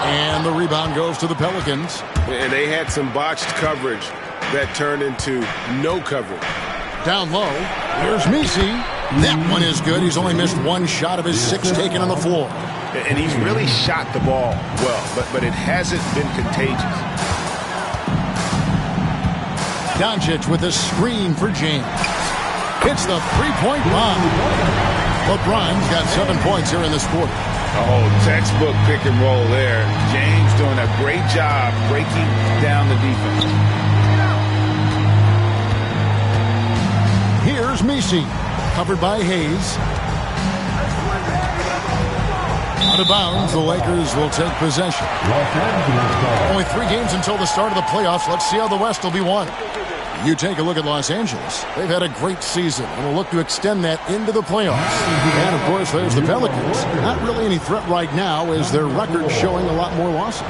And the rebound goes to the Pelicans. And they had some botched coverage that turned into no coverage. Down low, here's Messi. That one is good. He's only missed 1 shot of his 6 taken on the floor. And he's really shot the ball well, but it hasn't been contagious. Doncic with a screen for James. Hits the 3-point bomb. LeBron's got 7 points here in this quarter. Oh, textbook pick and roll there. James doing a great job breaking down the defense. Here's Messi, covered by Hayes. Out of bounds, the Lakers will take possession. Only 3 games until the start of the playoffs. Let's see how the West will be won. You take a look at Los Angeles. They've had a great season and will look to extend that into the playoffs. And, of course, there's the Pelicans. Not really any threat right now as their record showing a lot more losses.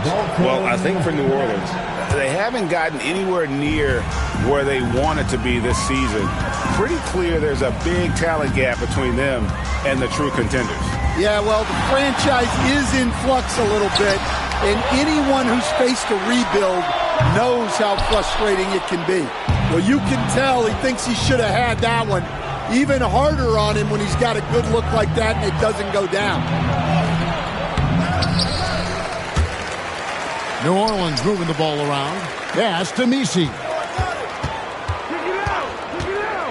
Well, I think for New Orleans, they haven't gotten anywhere near where they wanted to be this season. Pretty clear there's a big talent gap between them and the true contenders. Yeah, well, the franchise is in flux a little bit, and anyone who's faced a rebuild knows how frustrating it can be. Well, you can tell he thinks he should have had that one. Even harder on him when he's got a good look like that and it doesn't go down. New Orleans moving the ball around. Pass to Messi.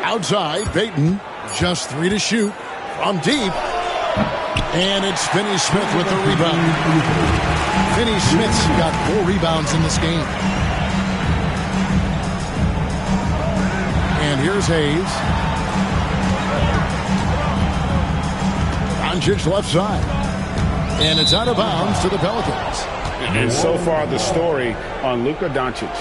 Outside, Payton. Just 3 to shoot. From deep. And it's Finney-Smith with the rebound. Finney-Smith's got 4 rebounds in this game. And here's Hayes. Doncic left side. And it's out of bounds to the Pelicans. And so far the story on Luka Doncic.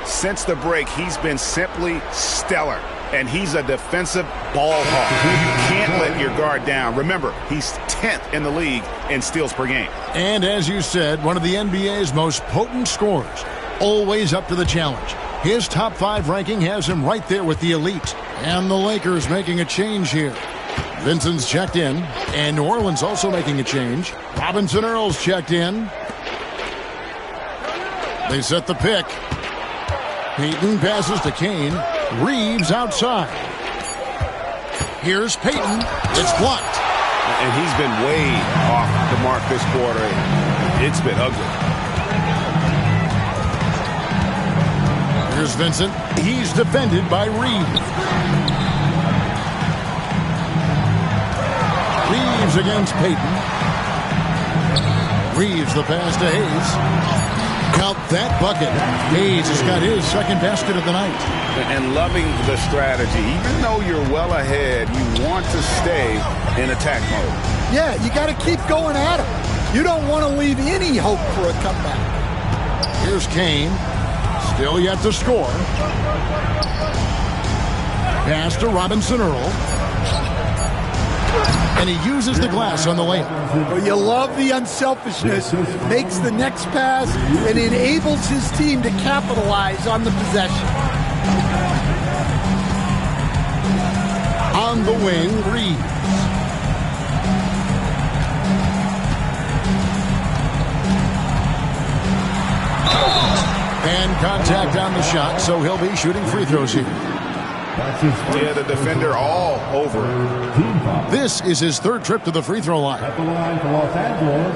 Since the break, he's been simply stellar. And he's a defensive ball hawk. You can't let your guard down. Remember, he's 10th in the league in steals per game. And as you said, one of the NBA's most potent scorers. Always up to the challenge. His top 5 ranking has him right there with the elite. And the Lakers making a change here. Vincent's checked in. And New Orleans also making a change. Robinson Earl's checked in. They set the pick. Payton passes to Kane. Reeves outside. Here's Payton. It's blocked. And he's been way off the mark this quarter. It's been ugly. Here's Vincent. He's defended by Reeves. Reeves against Payton. Reeves the pass to Hayes. Count that bucket. Hayes has got his second basket of the night. And loving the strategy. Even though you're well ahead, you want to stay in attack mode. Yeah, you got to keep going at him. You don't want to leave any hope for a comeback. Here's Kane. Still yet to score. Pass to Robinson Earl. And he uses the glass on the layup. Well, you love the unselfishness. Makes the next pass and enables his team to capitalize on the possession. On the wing, Reeves. And contact on the shot, so he'll be shooting free throws here. Yeah, the defender all over. This is his third trip to the free throw line. At the line for Los Angeles,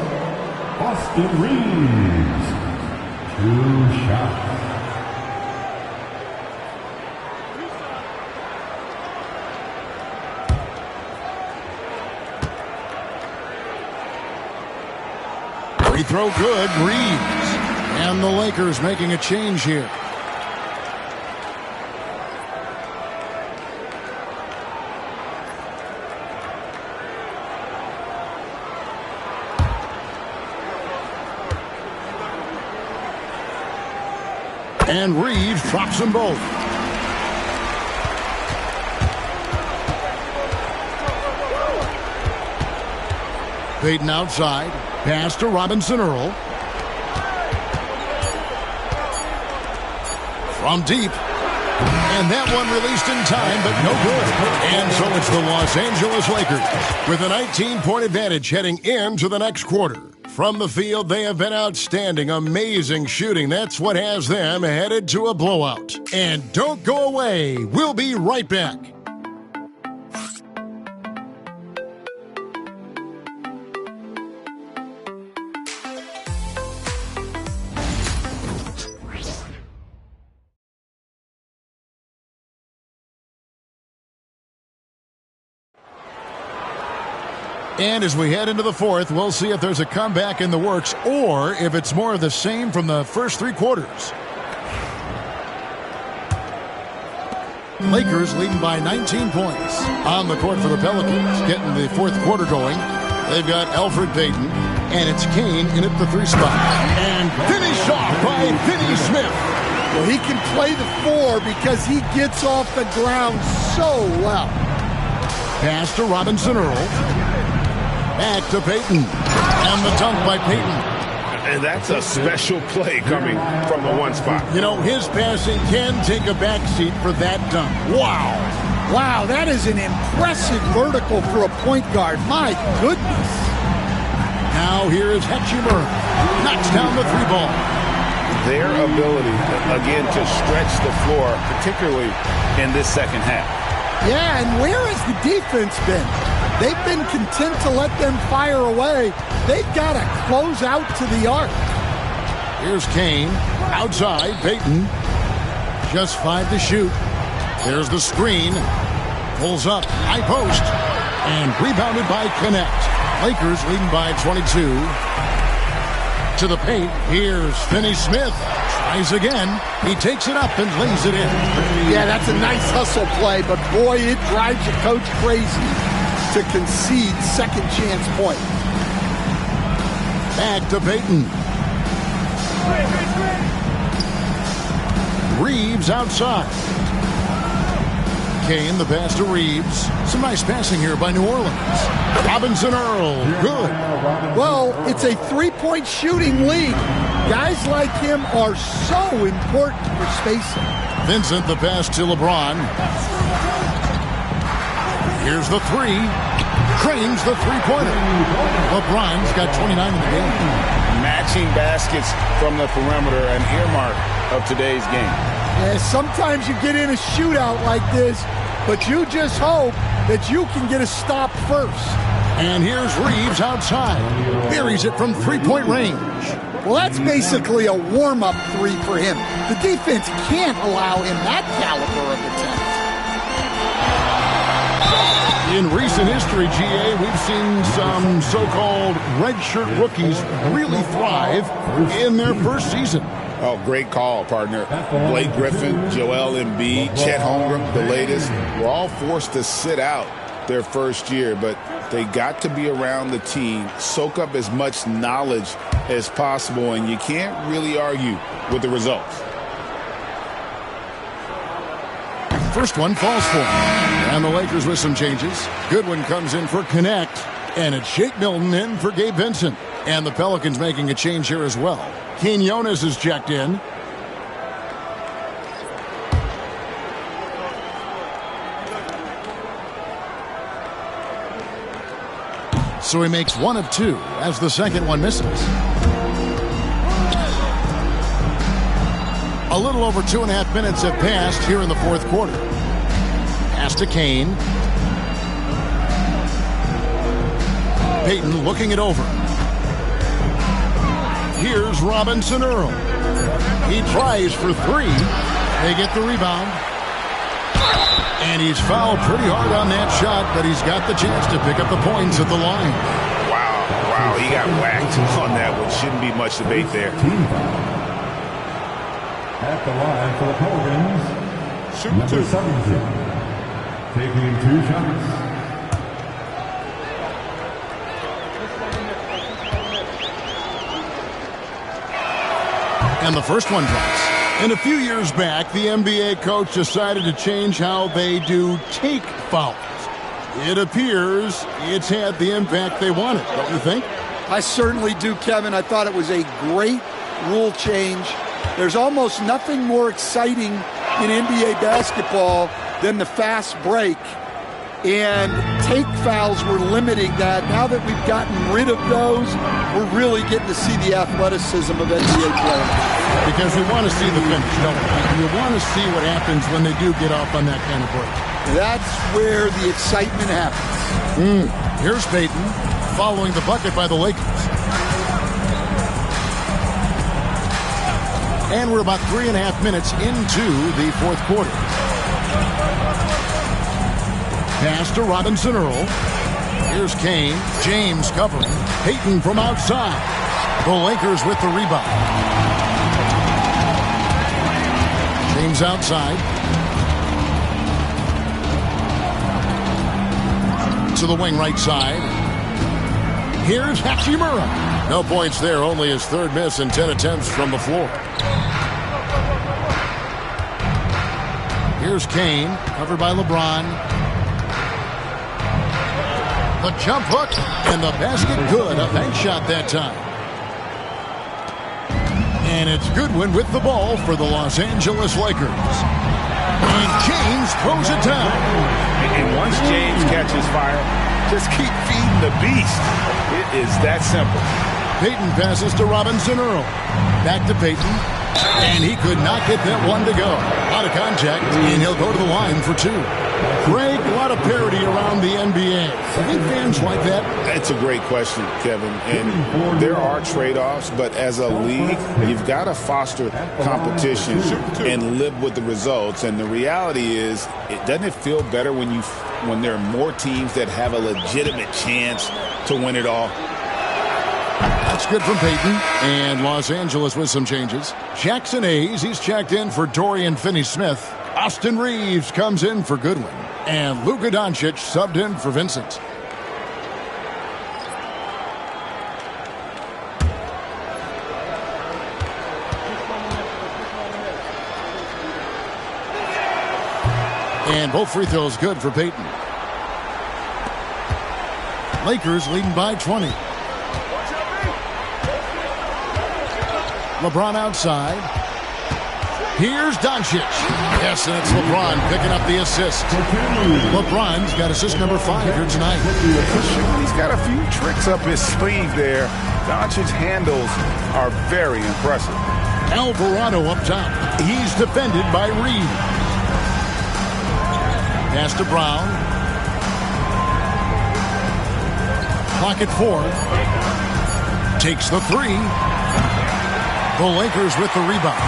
Austin Reeves. 2 shots. Free throw good, Reeves. And the Lakers making a change here. And Reeves drops them both. Payton outside. Pass to Robinson Earl. From deep. And that one released in time, but no good. And so it's the Los Angeles Lakers with a 19-point advantage heading into the next quarter. From the field, they have been outstanding, amazing shooting. That's what has them headed to a blowout. And don't go away. We'll be right back. And as we head into the fourth, we'll see if there's a comeback in the works or if it's more of the same from the first 3 quarters. Lakers leading by 19 points on the court for the Pelicans, getting the fourth quarter going. They've got Elfrid Payton, and it's Kane in at the 3 spot. And finished off by Finney Smith. Well, he can play the 4 because he gets off the ground so well. Pass to Robinson Earl. Back to Payton. And the dunk by Payton. And that's a special play coming from the 1 spot. You know, his passing can take a backseat for that dunk. Wow. Wow, that is an impressive vertical for a point guard. My goodness. Now here is Hachimura. Knocks down the 3 ball. Their ability, again, to stretch the floor, particularly in this second half. Yeah, and where has the defense been? They've been content to let them fire away. They've got to close out to the arc. Here's Kane. Outside, Payton. Just 5 to shoot. There's the screen. Pulls up. High post. And rebounded by Connect. Lakers leading by 22. To the paint. Here's Finney Smith. Tries again. He takes it up and lays it in. Yeah, that's a nice hustle play, but boy, it drives your coach crazy to concede second chance point. Back to Payton. Reeves outside. Kane, the pass to Reeves. Some nice passing here by New Orleans. Robinson Earl, good. Well, it's a 3-point shooting league. Guys like him are so important for spacing. Vincent, the pass to LeBron. Here's the 3. Cranes the 3-pointer. LeBron's got 29 in the game. Matching baskets from the perimeter, an earmark of today's game. Yeah, sometimes you get in a shootout like this, but you just hope that you can get a stop first. And here's Reeves outside. Buries it from 3-point range. Well, that's basically a warm-up 3 for him. The defense can't allow him that caliber of attempt. In recent history, GA, we've seen some so-called redshirt rookies really thrive in their first season. Oh, great call, partner. Blake Griffin, Joel Embiid, Chet Holmgren, the latest, were all forced to sit out their first year, but they got to be around the team, soak up as much knowledge as possible, and you can't really argue with the results. First one falls for him. And the Lakers with some changes. Goodwin comes in for Connect. And it's Shake Milton in for Gabe Vincent. And the Pelicans making a change here as well. Quinones is checked in. So he makes 1 of 2 as the second one misses. A little over 2.5 minutes have passed here in the fourth quarter. Pass to Kane. Payton looking it over. Here's Robinson Earl. He tries for 3. They get the rebound. And he's fouled pretty hard on that shot, but he's got the chance to pick up the points at the line. Wow, he got whacked on that one. Shouldn't be much debate there. At the line for the Pelicans, number 17, taking 2 shots. And the first one drops. And a few years back, the NBA coach decided to change how they do take fouls. It appears it's had the impact they wanted, don't you think? I certainly do, Kevin. I thought it was a great rule change. There's almost nothing more exciting in NBA basketball than the fast break. And take fouls were limiting that. Now that we've gotten rid of those, we're really getting to see the athleticism of NBA players. Because we want to see the finish, don't we? We want to see what happens when they do get off on that kind of break. That's where the excitement happens. Here's Payton following the bucket by the Lakers. And we're about 3.5 minutes into the fourth quarter. Pass to Robinson Earl. Here's Kane. James covering. Payton from outside. The Lakers with the rebound. James outside. To the wing right side. Here's Hachimura. No points there. Only his third miss and 10 attempts from the floor. Here's Kane. Covered by LeBron. The jump hook and the basket good. A bank shot that time. And it's Goodwin with the ball for the Los Angeles Lakers. And James throws it down. And once James catches fire, just keep feeding the beast. It is that simple. Payton passes to Robinson Earl. Back to Payton. And he could not get that one to go. Out of contact, and he'll go to the line for 2. Greg, a lot of parity around the NBA. I think fans like that. That's a great question, Kevin. And there are trade-offs, but as a league, you've got to foster competition and live with the results. And the reality is, doesn't it feel better when there are more teams that have a legitimate chance to win it all? That's good from Payton. And Los Angeles with some changes. Jackson Hayes, he's checked in for Dorian Finney-Smith. Austin Reeves comes in for Goodwin. And Luka Doncic subbed in for Vincent. And both free throws good for Payton. Lakers leading by 20. LeBron outside. Here's Doncic. Yes, and it's LeBron picking up the assist. LeBron's got assist number 5 here tonight. He's got a few tricks up his sleeve there. Doncic's handles are very impressive. Alvarado up top. He's defended by Reed. Pass to Brown. Clock at 4. Takes the 3. The Lakers with the rebound.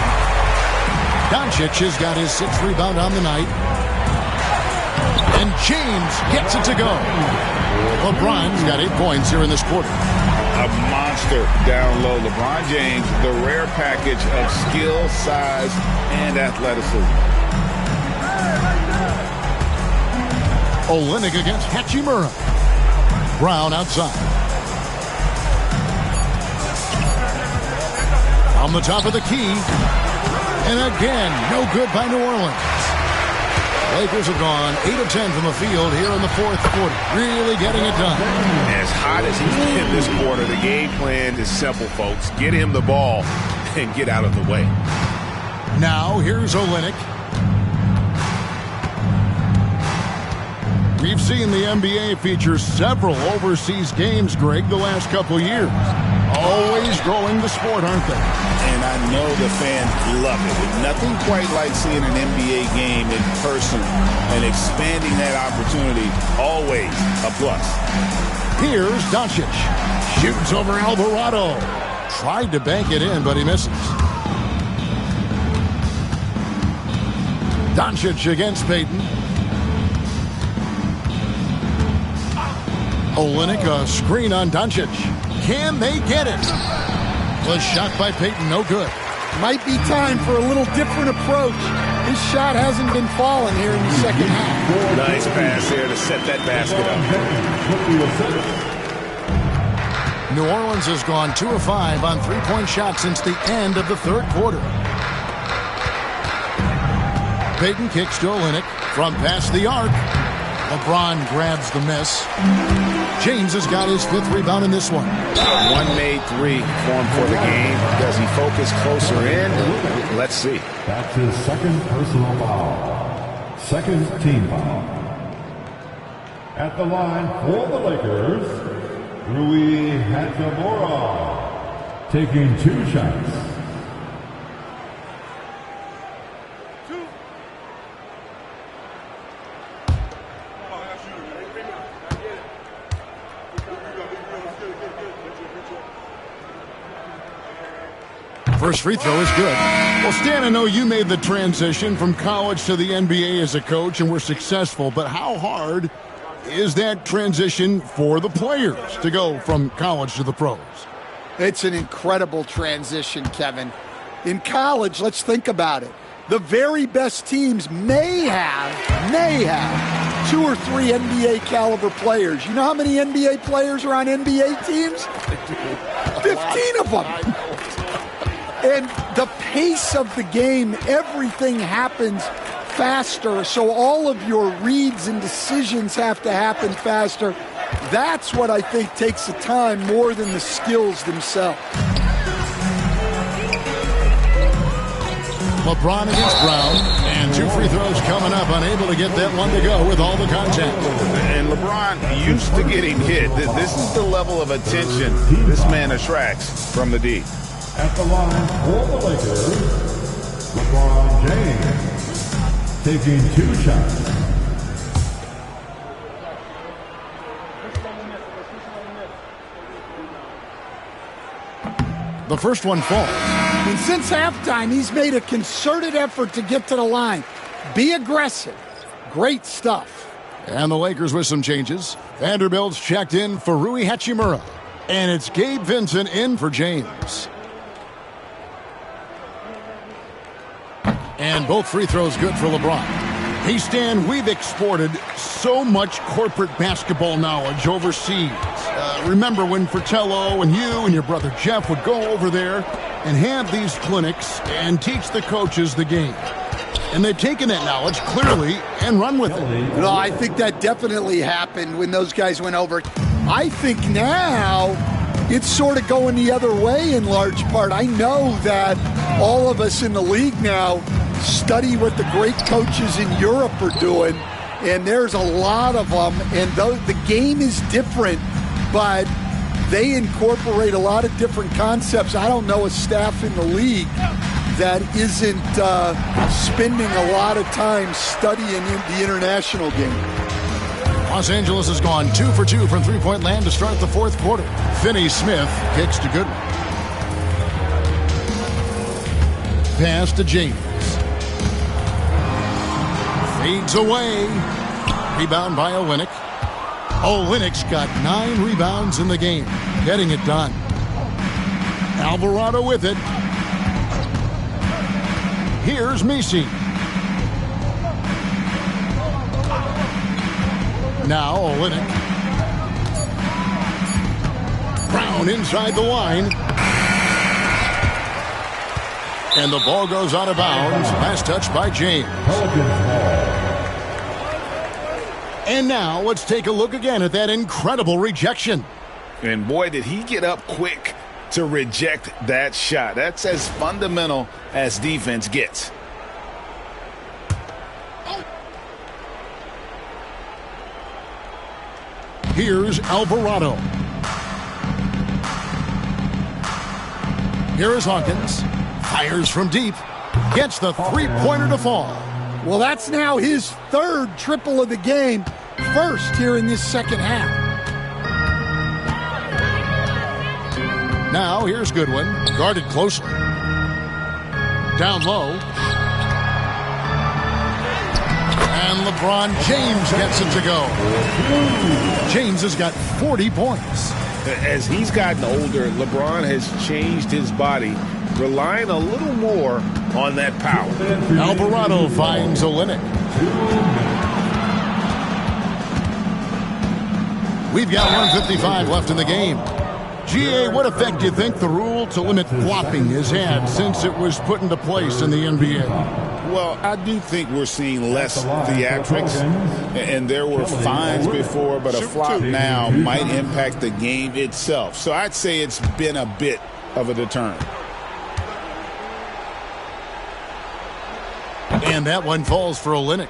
Doncic has got his 6th rebound on the night. And James gets it to go. LeBron's got 8 points here in this quarter. A monster down low. LeBron James, the rare package of skill, size, and athleticism. Olynyk against Hachimura. Brown outside. On the top of the key. And again, no good by New Orleans. Lakers have gone 8 of 10 from the field here in the fourth quarter. Really getting it done. As hot as he's been this quarter, the game plan is simple, folks. Get him the ball and get out of the way. Now, here's Olynyk. We've seen the NBA feature several overseas games, Greg, the last couple years. Always growing the sport, aren't they? And I know the fans love it. But nothing quite like seeing an NBA game in person and expanding that opportunity. Always a plus. Here's Doncic. Shoots over Alvarado. Tried to bank it in, but he misses. Doncic against Payton. Olynyk, a screen on Doncic. Can they get it? Was shot by Payton, no good. Might be time for a little different approach. His shot hasn't been falling here in the second half. Nice pass here to set that basket up. New Orleans has gone 2 of 5 on three-point shots since the end of the third quarter. Payton kicks to Olynyk from past the arc. LeBron grabs the miss. James has got his 5th rebound in this one. One made 3 for him for the game. Does he focus closer in? Let's see. That's his 2nd personal foul. 2nd team foul. At the line for the Lakers, Rui Hachimura, taking 2 shots. First free throw is good. Well, Stan, I know you made the transition from college to the NBA as a coach and were successful, but how hard is that transition for the players to go from college to the pros? It's an incredible transition, Kevin. In college, let's think about it. The very best teams may have 2 or 3 NBA caliber players. You know how many NBA players are on NBA teams? 15 of them. And the pace of the game, everything happens faster, so all of your reads and decisions have to happen faster. That's what I think takes the time more than the skills themselves. LeBron against Brown, and 2 free throws coming up, unable to get that one to go with all the contact. And LeBron used to getting hit. This is the level of attention this man attracts from the D. At the line for the Lakers, LeBron James, taking 2 shots. The first one falls. And since halftime, he's made a concerted effort to get to the line. Be aggressive. Great stuff. And the Lakers with some changes. Vanderbilt's checked in for Rui Hachimura. And it's Gabe Vincent in for James. And both free throws good for LeBron. Hey, Stan, we've exported so much corporate basketball knowledge overseas. Remember when Fratello and you and your brother Jeff would go over there and have these clinics and teach the coaches the game? And they've taken that knowledge clearly and run with it. No, I think that definitely happened when those guys went over. I think now it's sort of going the other way in large part. I know that all of us in the league now study what the great coaches in Europe are doing, and there's a lot of them, and the game is different, but they incorporate a lot of different concepts. I don't know a staff in the league that isn't spending a lot of time studying the international game. Los Angeles has gone 2 for 2 from three-point land to start the fourth quarter. Finney-Smith kicks to Goodwin. Pass to James. Fades away. Rebound by Olynyk. Olynyk's got 9 rebounds in the game, getting it done. Alvarado with it. Here's Messi. Now Olynyk. Brown inside the line. And the ball goes out of bounds. Last touch by James. And now let's take a look again at that incredible rejection. And boy, did he get up quick to reject that shot. That's as fundamental as defense gets. Here's Alvarado. Here is Hawkins. Fires from deep. Gets the three-pointer to fall. Well, that's now his third triple of the game. First here in this second half. Now here's Goodwin. Guarded closely. Down low. And LeBron James gets it to go. James has got 40 points. As he's gotten older, LeBron has changed his body, relying a little more on that power. Alvarado finds Olynyk. We've got 1:55 left in the game. GA, what effect do you think the rule to limit flopping has had since it was put into place in the NBA? Well, I do think we're seeing less theatrics, and there were fines before, but a flop now might impact the game itself. So I'd say it's been a bit of a deterrent. And that one falls for Olynyk.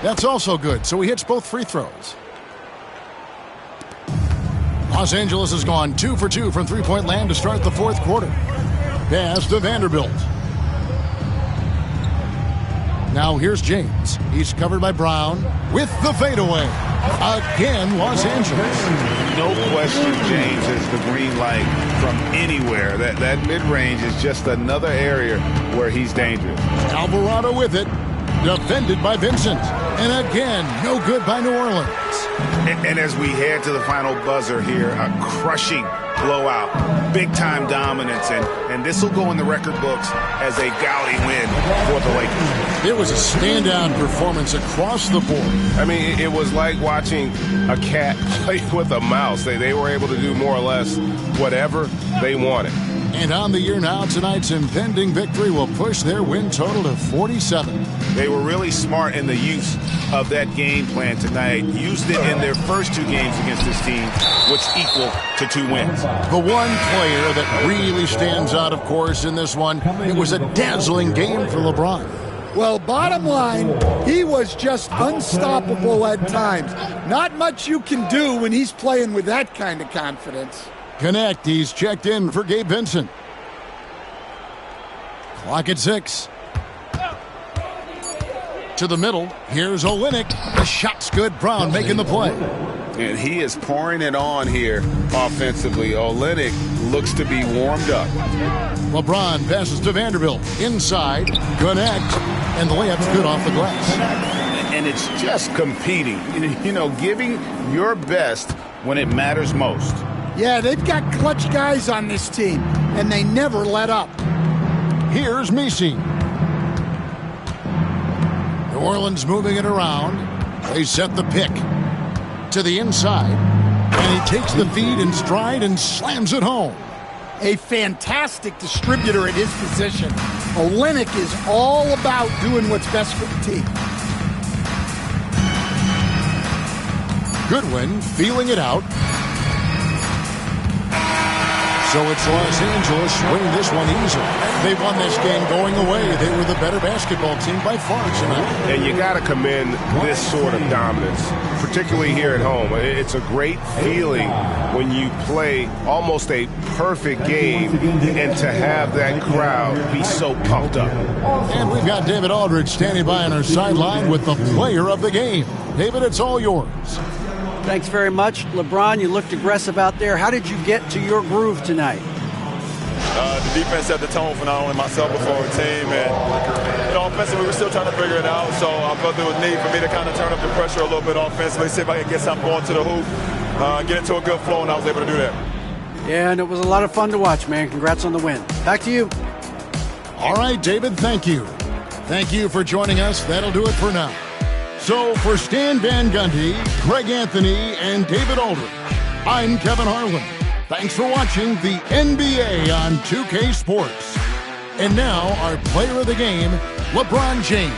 That's also good, so he hits both free throws. Los Angeles has gone 2 for 2 from three-point land to start the fourth quarter. Pass to Vanderbilt. Now here's James. He's covered by Brown with the fadeaway. Again, Los Angeles. No question James has the green light from anywhere. That mid-range is just another area where he's dangerous. Alvarado with it. Defended by Vincent. And again, no good by New Orleans. And as we head to the final buzzer here, a crushing blowout, big-time dominance, and this will go in the record books as a gaudy win for the Lakers. It was a standout performance across the board. I mean, it was like watching a cat play with a mouse. They were able to do more or less whatever they wanted. And on the year now, tonight's impending victory will push their win total to 47. They were really smart in the use of that game plan tonight. Used it in their first two games against this team, which equal to 2 wins. The one player that really stands out, of course, in this one, it was a dazzling game for LeBron. Well, bottom line, he was just unstoppable at times. Not much you can do when he's playing with that kind of confidence. Connect, he's checked in for Gabe Vincent. Clock at 6. To the middle, here's Olynyk. The shot's good, Brown making the play. And he is pouring it on here offensively. Olynyk looks to be warmed up. LeBron passes to Vanderbilt. Inside, connect, and the layup's good off the glass. And it's just competing, giving your best when it matters most. Yeah, they've got clutch guys on this team, and they never let up. Here's Messi. New Orleans moving it around. They set the pick to the inside, and he takes the feed in stride and slams it home. A fantastic distributor at his position. Olynyk is all about doing what's best for the team. Goodwin feeling it out. So it's Los Angeles winning this one easily. They won this game going away. They were the better basketball team by far tonight. And you got to commend this sort of dominance, particularly here at home. It's a great feeling when you play almost a perfect game and to have that crowd be so pumped up. And we've got David Aldridge standing by on our sideline with the player of the game. David, it's all yours. Thanks very much. LeBron, you looked aggressive out there. How did you get to your groove tonight? The defense set the tone for not only myself but for our team. And, offensively, we're still trying to figure it out. So I felt there was need for me to kind of turn up the pressure a little bit offensively, see if I can get something going to the hoop, get into a good flow, and I was able to do that. Yeah, and it was a lot of fun to watch, man. Congrats on the win. Back to you. All right, David, thank you. Thank you for joining us. That'll do it for now. So for Stan Van Gundy, Greg Anthony, and David Aldridge, I'm Kevin Harlan. Thanks for watching the NBA on 2K Sports. And now our player of the game, LeBron James.